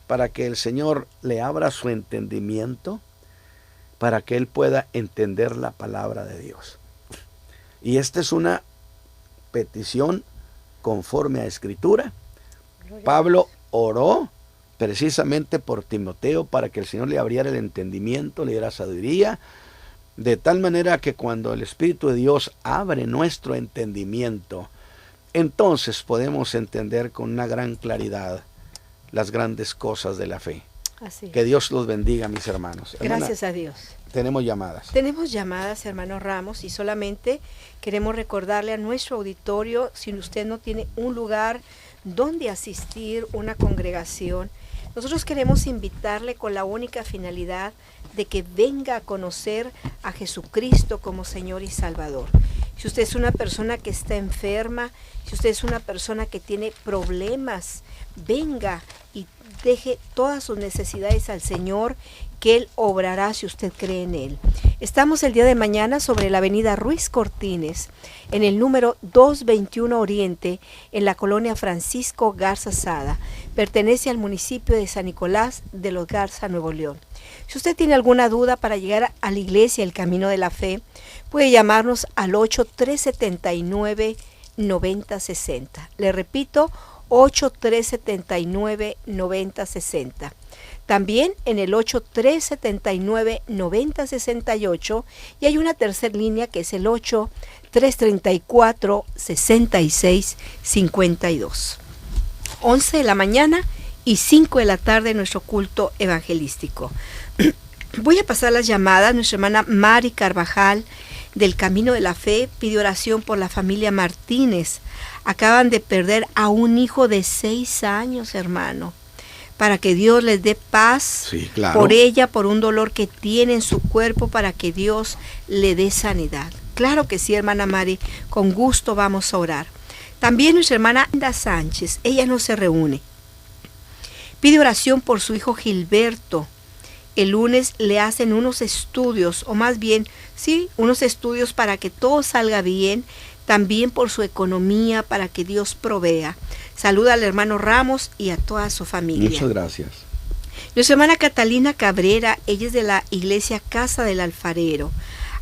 para que el Señor le abra su entendimiento, para que él pueda entender la palabra de Dios. Y esta es una petición conforme a Escritura. Pablo oró precisamente por Timoteo para que el Señor le abriera el entendimiento, le diera sabiduría, de tal manera que cuando el Espíritu de Dios abre nuestro entendimiento, entonces podemos entender con una gran claridad las grandes cosas de la fe. Así es. Que Dios los bendiga, mis hermanos. Gracias a Dios. Tenemos llamadas. Tenemos llamadas, hermano Ramos, y solamente queremos recordarle a nuestro auditorio, si usted no tiene un lugar donde asistir, una congregación, nosotros queremos invitarle con la única finalidad de que venga a conocer a Jesucristo como Señor y Salvador. Si usted es una persona que está enferma, si usted es una persona que tiene problemas, venga y deje todas sus necesidades al Señor, que Él obrará si usted cree en Él. Estamos el día de mañana sobre la avenida Ruiz Cortines, en el número 221 Oriente, en la colonia Francisco Garza Sada. Pertenece al municipio de San Nicolás de los Garza, Nuevo León. Si usted tiene alguna duda para llegar a la iglesia El Camino de la Fe, puede llamarnos al 8-379-9060. Le repito, 8-379-9060. También en el 8-379-9068, y hay una tercera línea que es el 8-334-6652. 11 de la mañana y 5 de la tarde nuestro culto evangelístico. Voy a pasar las llamadas. Nuestra hermana Mari Carvajal del Camino de la Fe pide oración por la familia Martínez. Acaban de perder a un hijo de 6 años, hermano. Para que Dios les dé paz, sí, claro, por ella, por un dolor que tiene en su cuerpo, para que Dios le dé sanidad. Claro que sí, hermana Mari, con gusto vamos a orar. También nuestra hermana Anda Sánchez, ella no se reúne. Pide oración por su hijo Gilberto. El lunes le hacen unos estudios, o más bien, sí, unos estudios para que todo salga bien, también por su economía, para que Dios provea. Saluda al hermano Ramos y a toda su familia. Muchas gracias. Nuestra hermana Catalina Cabrera, ella es de la iglesia Casa del Alfarero.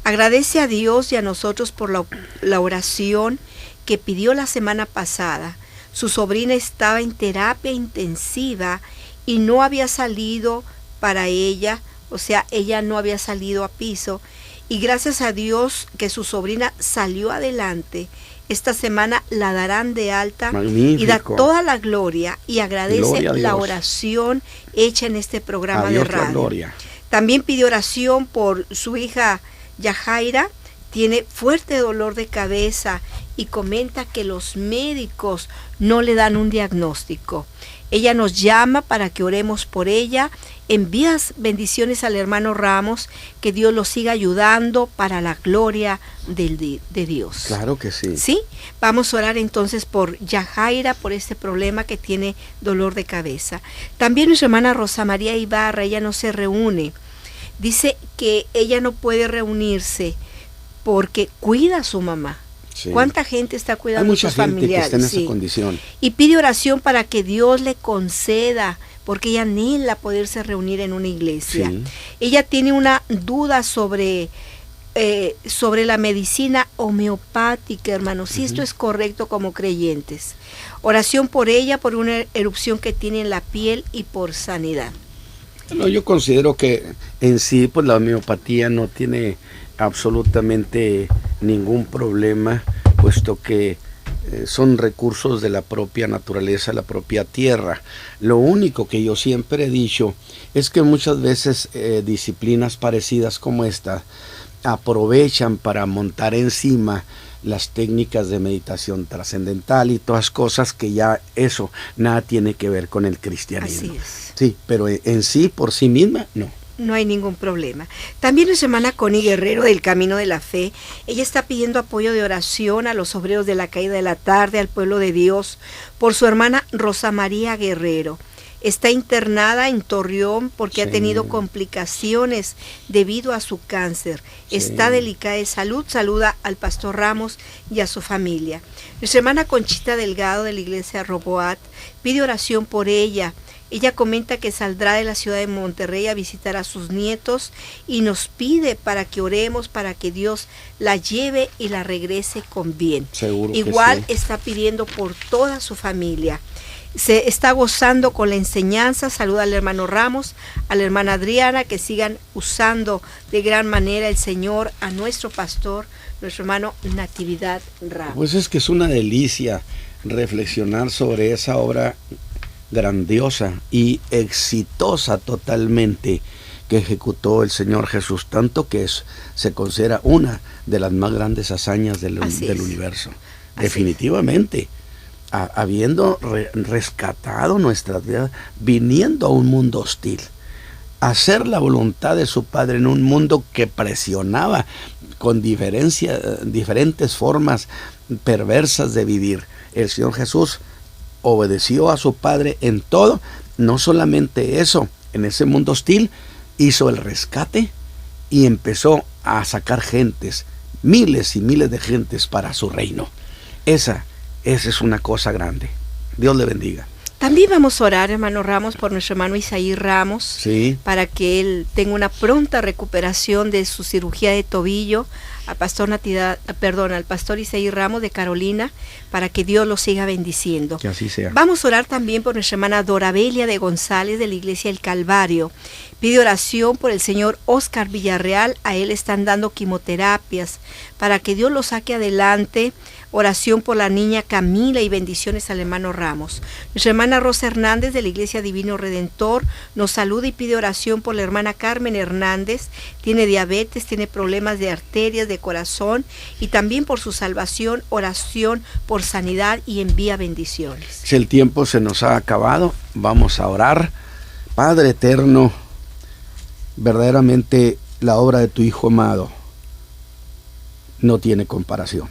Agradece a Dios y a nosotros por la oración que pidió la semana pasada. Su sobrina estaba en terapia intensiva y no había salido para ella, o sea, ella no había salido a piso. Y gracias a Dios que su sobrina salió adelante. Esta semana la darán de alta. Magnífico. Y da toda la gloria y agradece la oración hecha en este programa de radio. La gloria. También pide oración por su hija Yajaira. Tiene fuerte dolor de cabeza y comenta que los médicos no le dan un diagnóstico. Ella nos llama para que oremos por ella. Envías bendiciones al hermano Ramos, que Dios lo siga ayudando para la gloria de Dios. Claro que sí. Sí, vamos a orar entonces por Yajaira, por este problema que tiene dolor de cabeza. También nuestra hermana Rosa María Ibarra, ella no se reúne. Dice que ella no puede reunirse porque cuida a su mamá. Sí. ¿Cuánta gente está cuidando a sus familiares? Hay mucha gente que está en esa condición. Y pide oración para que Dios le conceda, porque ella anhela poderse reunir en una iglesia. Sí. Ella tiene una duda sobre la medicina homeopática, hermano. Si esto es correcto como creyentes. Oración por ella, por una erupción que tiene en la piel y por sanidad. Bueno, yo considero que en sí, pues la homeopatía no tiene absolutamente ningún problema, puesto que son recursos de la propia naturaleza, la propia tierra. Lo único que yo siempre he dicho es que muchas veces disciplinas parecidas como esta aprovechan para montar encima las técnicas de meditación trascendental y todas cosas que ya eso nada tiene que ver con el cristianismo. Así es. Sí, pero en sí, por sí misma, no. No hay ningún problema. También nuestra hermana Connie Guerrero del Camino de la Fe, ella está pidiendo apoyo de oración a los obreros de la caída de la tarde, al pueblo de Dios, por su hermana Rosa María Guerrero. Está internada en Torreón porque ha tenido complicaciones debido a su cáncer. Está delicada de salud. Saluda al pastor Ramos y a su familia. Nuestra hermana Conchita Delgado de la iglesia Roboat pide oración por ella, Ella comenta que saldrá de la ciudad de Monterrey a visitar a sus nietos y nos pide para que oremos para que Dios la lleve y la regrese con bien. Seguro que Igual sí. está pidiendo por toda su familia. Se está gozando con la enseñanza. Saluda al hermano Ramos, a la hermana Adriana, que sigan usando de gran manera el Señor, a nuestro pastor, nuestro hermano Natividad Ramos. Pues es que es una delicia reflexionar sobre esa obra grandiosa y exitosa totalmente que ejecutó el Señor Jesús, tanto que se considera una de las más grandes hazañas del universo. Definitivamente. Habiendo rescatado nuestras vidas, viniendo a un mundo hostil, hacer la voluntad de su Padre en un mundo que presionaba con diferentes formas perversas de vivir. El Señor Jesús obedeció a su Padre en todo. No solamente eso, en ese mundo hostil hizo el rescate y empezó a sacar gentes, miles y miles de gentes para su reino. Esa es una cosa grande. Dios le bendiga. También vamos a orar, hermano Ramos, por nuestro hermano Isaí Ramos, Sí. para que él tenga una pronta recuperación de su cirugía de tobillo. Al pastor Isaí Ramos de Carolina, para que Dios lo siga bendiciendo. Que así sea. Vamos a orar también por nuestra hermana Dorabelia de González de la Iglesia del Calvario. Pide oración por el señor Oscar Villarreal. A él están dando quimioterapias para que Dios lo saque adelante. Oración por la niña Camila y bendiciones al hermano Ramos. Nuestra hermana Rosa Hernández de la Iglesia Divino Redentor nos saluda y pide oración por la hermana Carmen Hernández. Tiene diabetes, tiene problemas de arterias, de corazón, y también por su salvación, oración por sanidad, y envía bendiciones. Si el tiempo se nos ha acabado, vamos a orar. Padre eterno, verdaderamente la obra de tu Hijo amado no tiene comparación.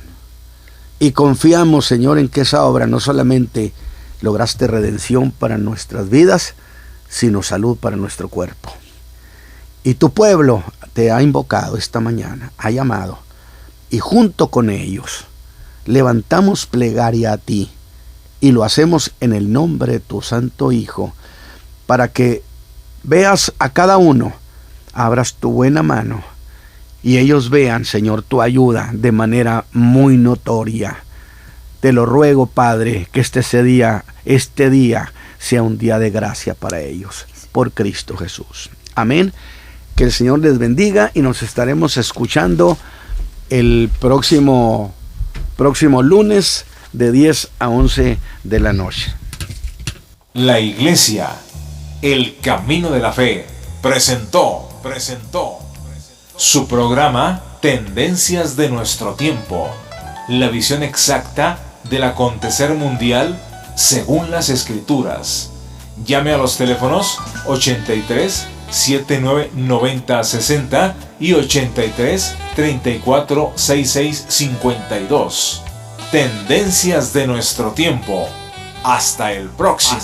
Y confiamos, Señor, en que esa obra no solamente lograste redención para nuestras vidas, sino salud para nuestro cuerpo. Y tu pueblo te ha invocado esta mañana, ha llamado, y junto con ellos levantamos plegaria a ti, y lo hacemos en el nombre de tu Santo Hijo, para que veas a cada uno, abras tu buena mano, y ellos vean, Señor, tu ayuda de manera muy notoria. Te lo ruego, Padre, que este día sea un día de gracia para ellos, por Cristo Jesús. Amén. Que el Señor les bendiga, y nos estaremos escuchando el próximo lunes de 10 a 11 de la noche. La Iglesia, el Camino de la Fe, presentó su programa Tendencias de nuestro tiempo, la visión exacta del acontecer mundial según las Escrituras. Llame a los teléfonos 83 79 90 60 y 83 34 66 52. Tendencias de nuestro tiempo. Hasta el próximo.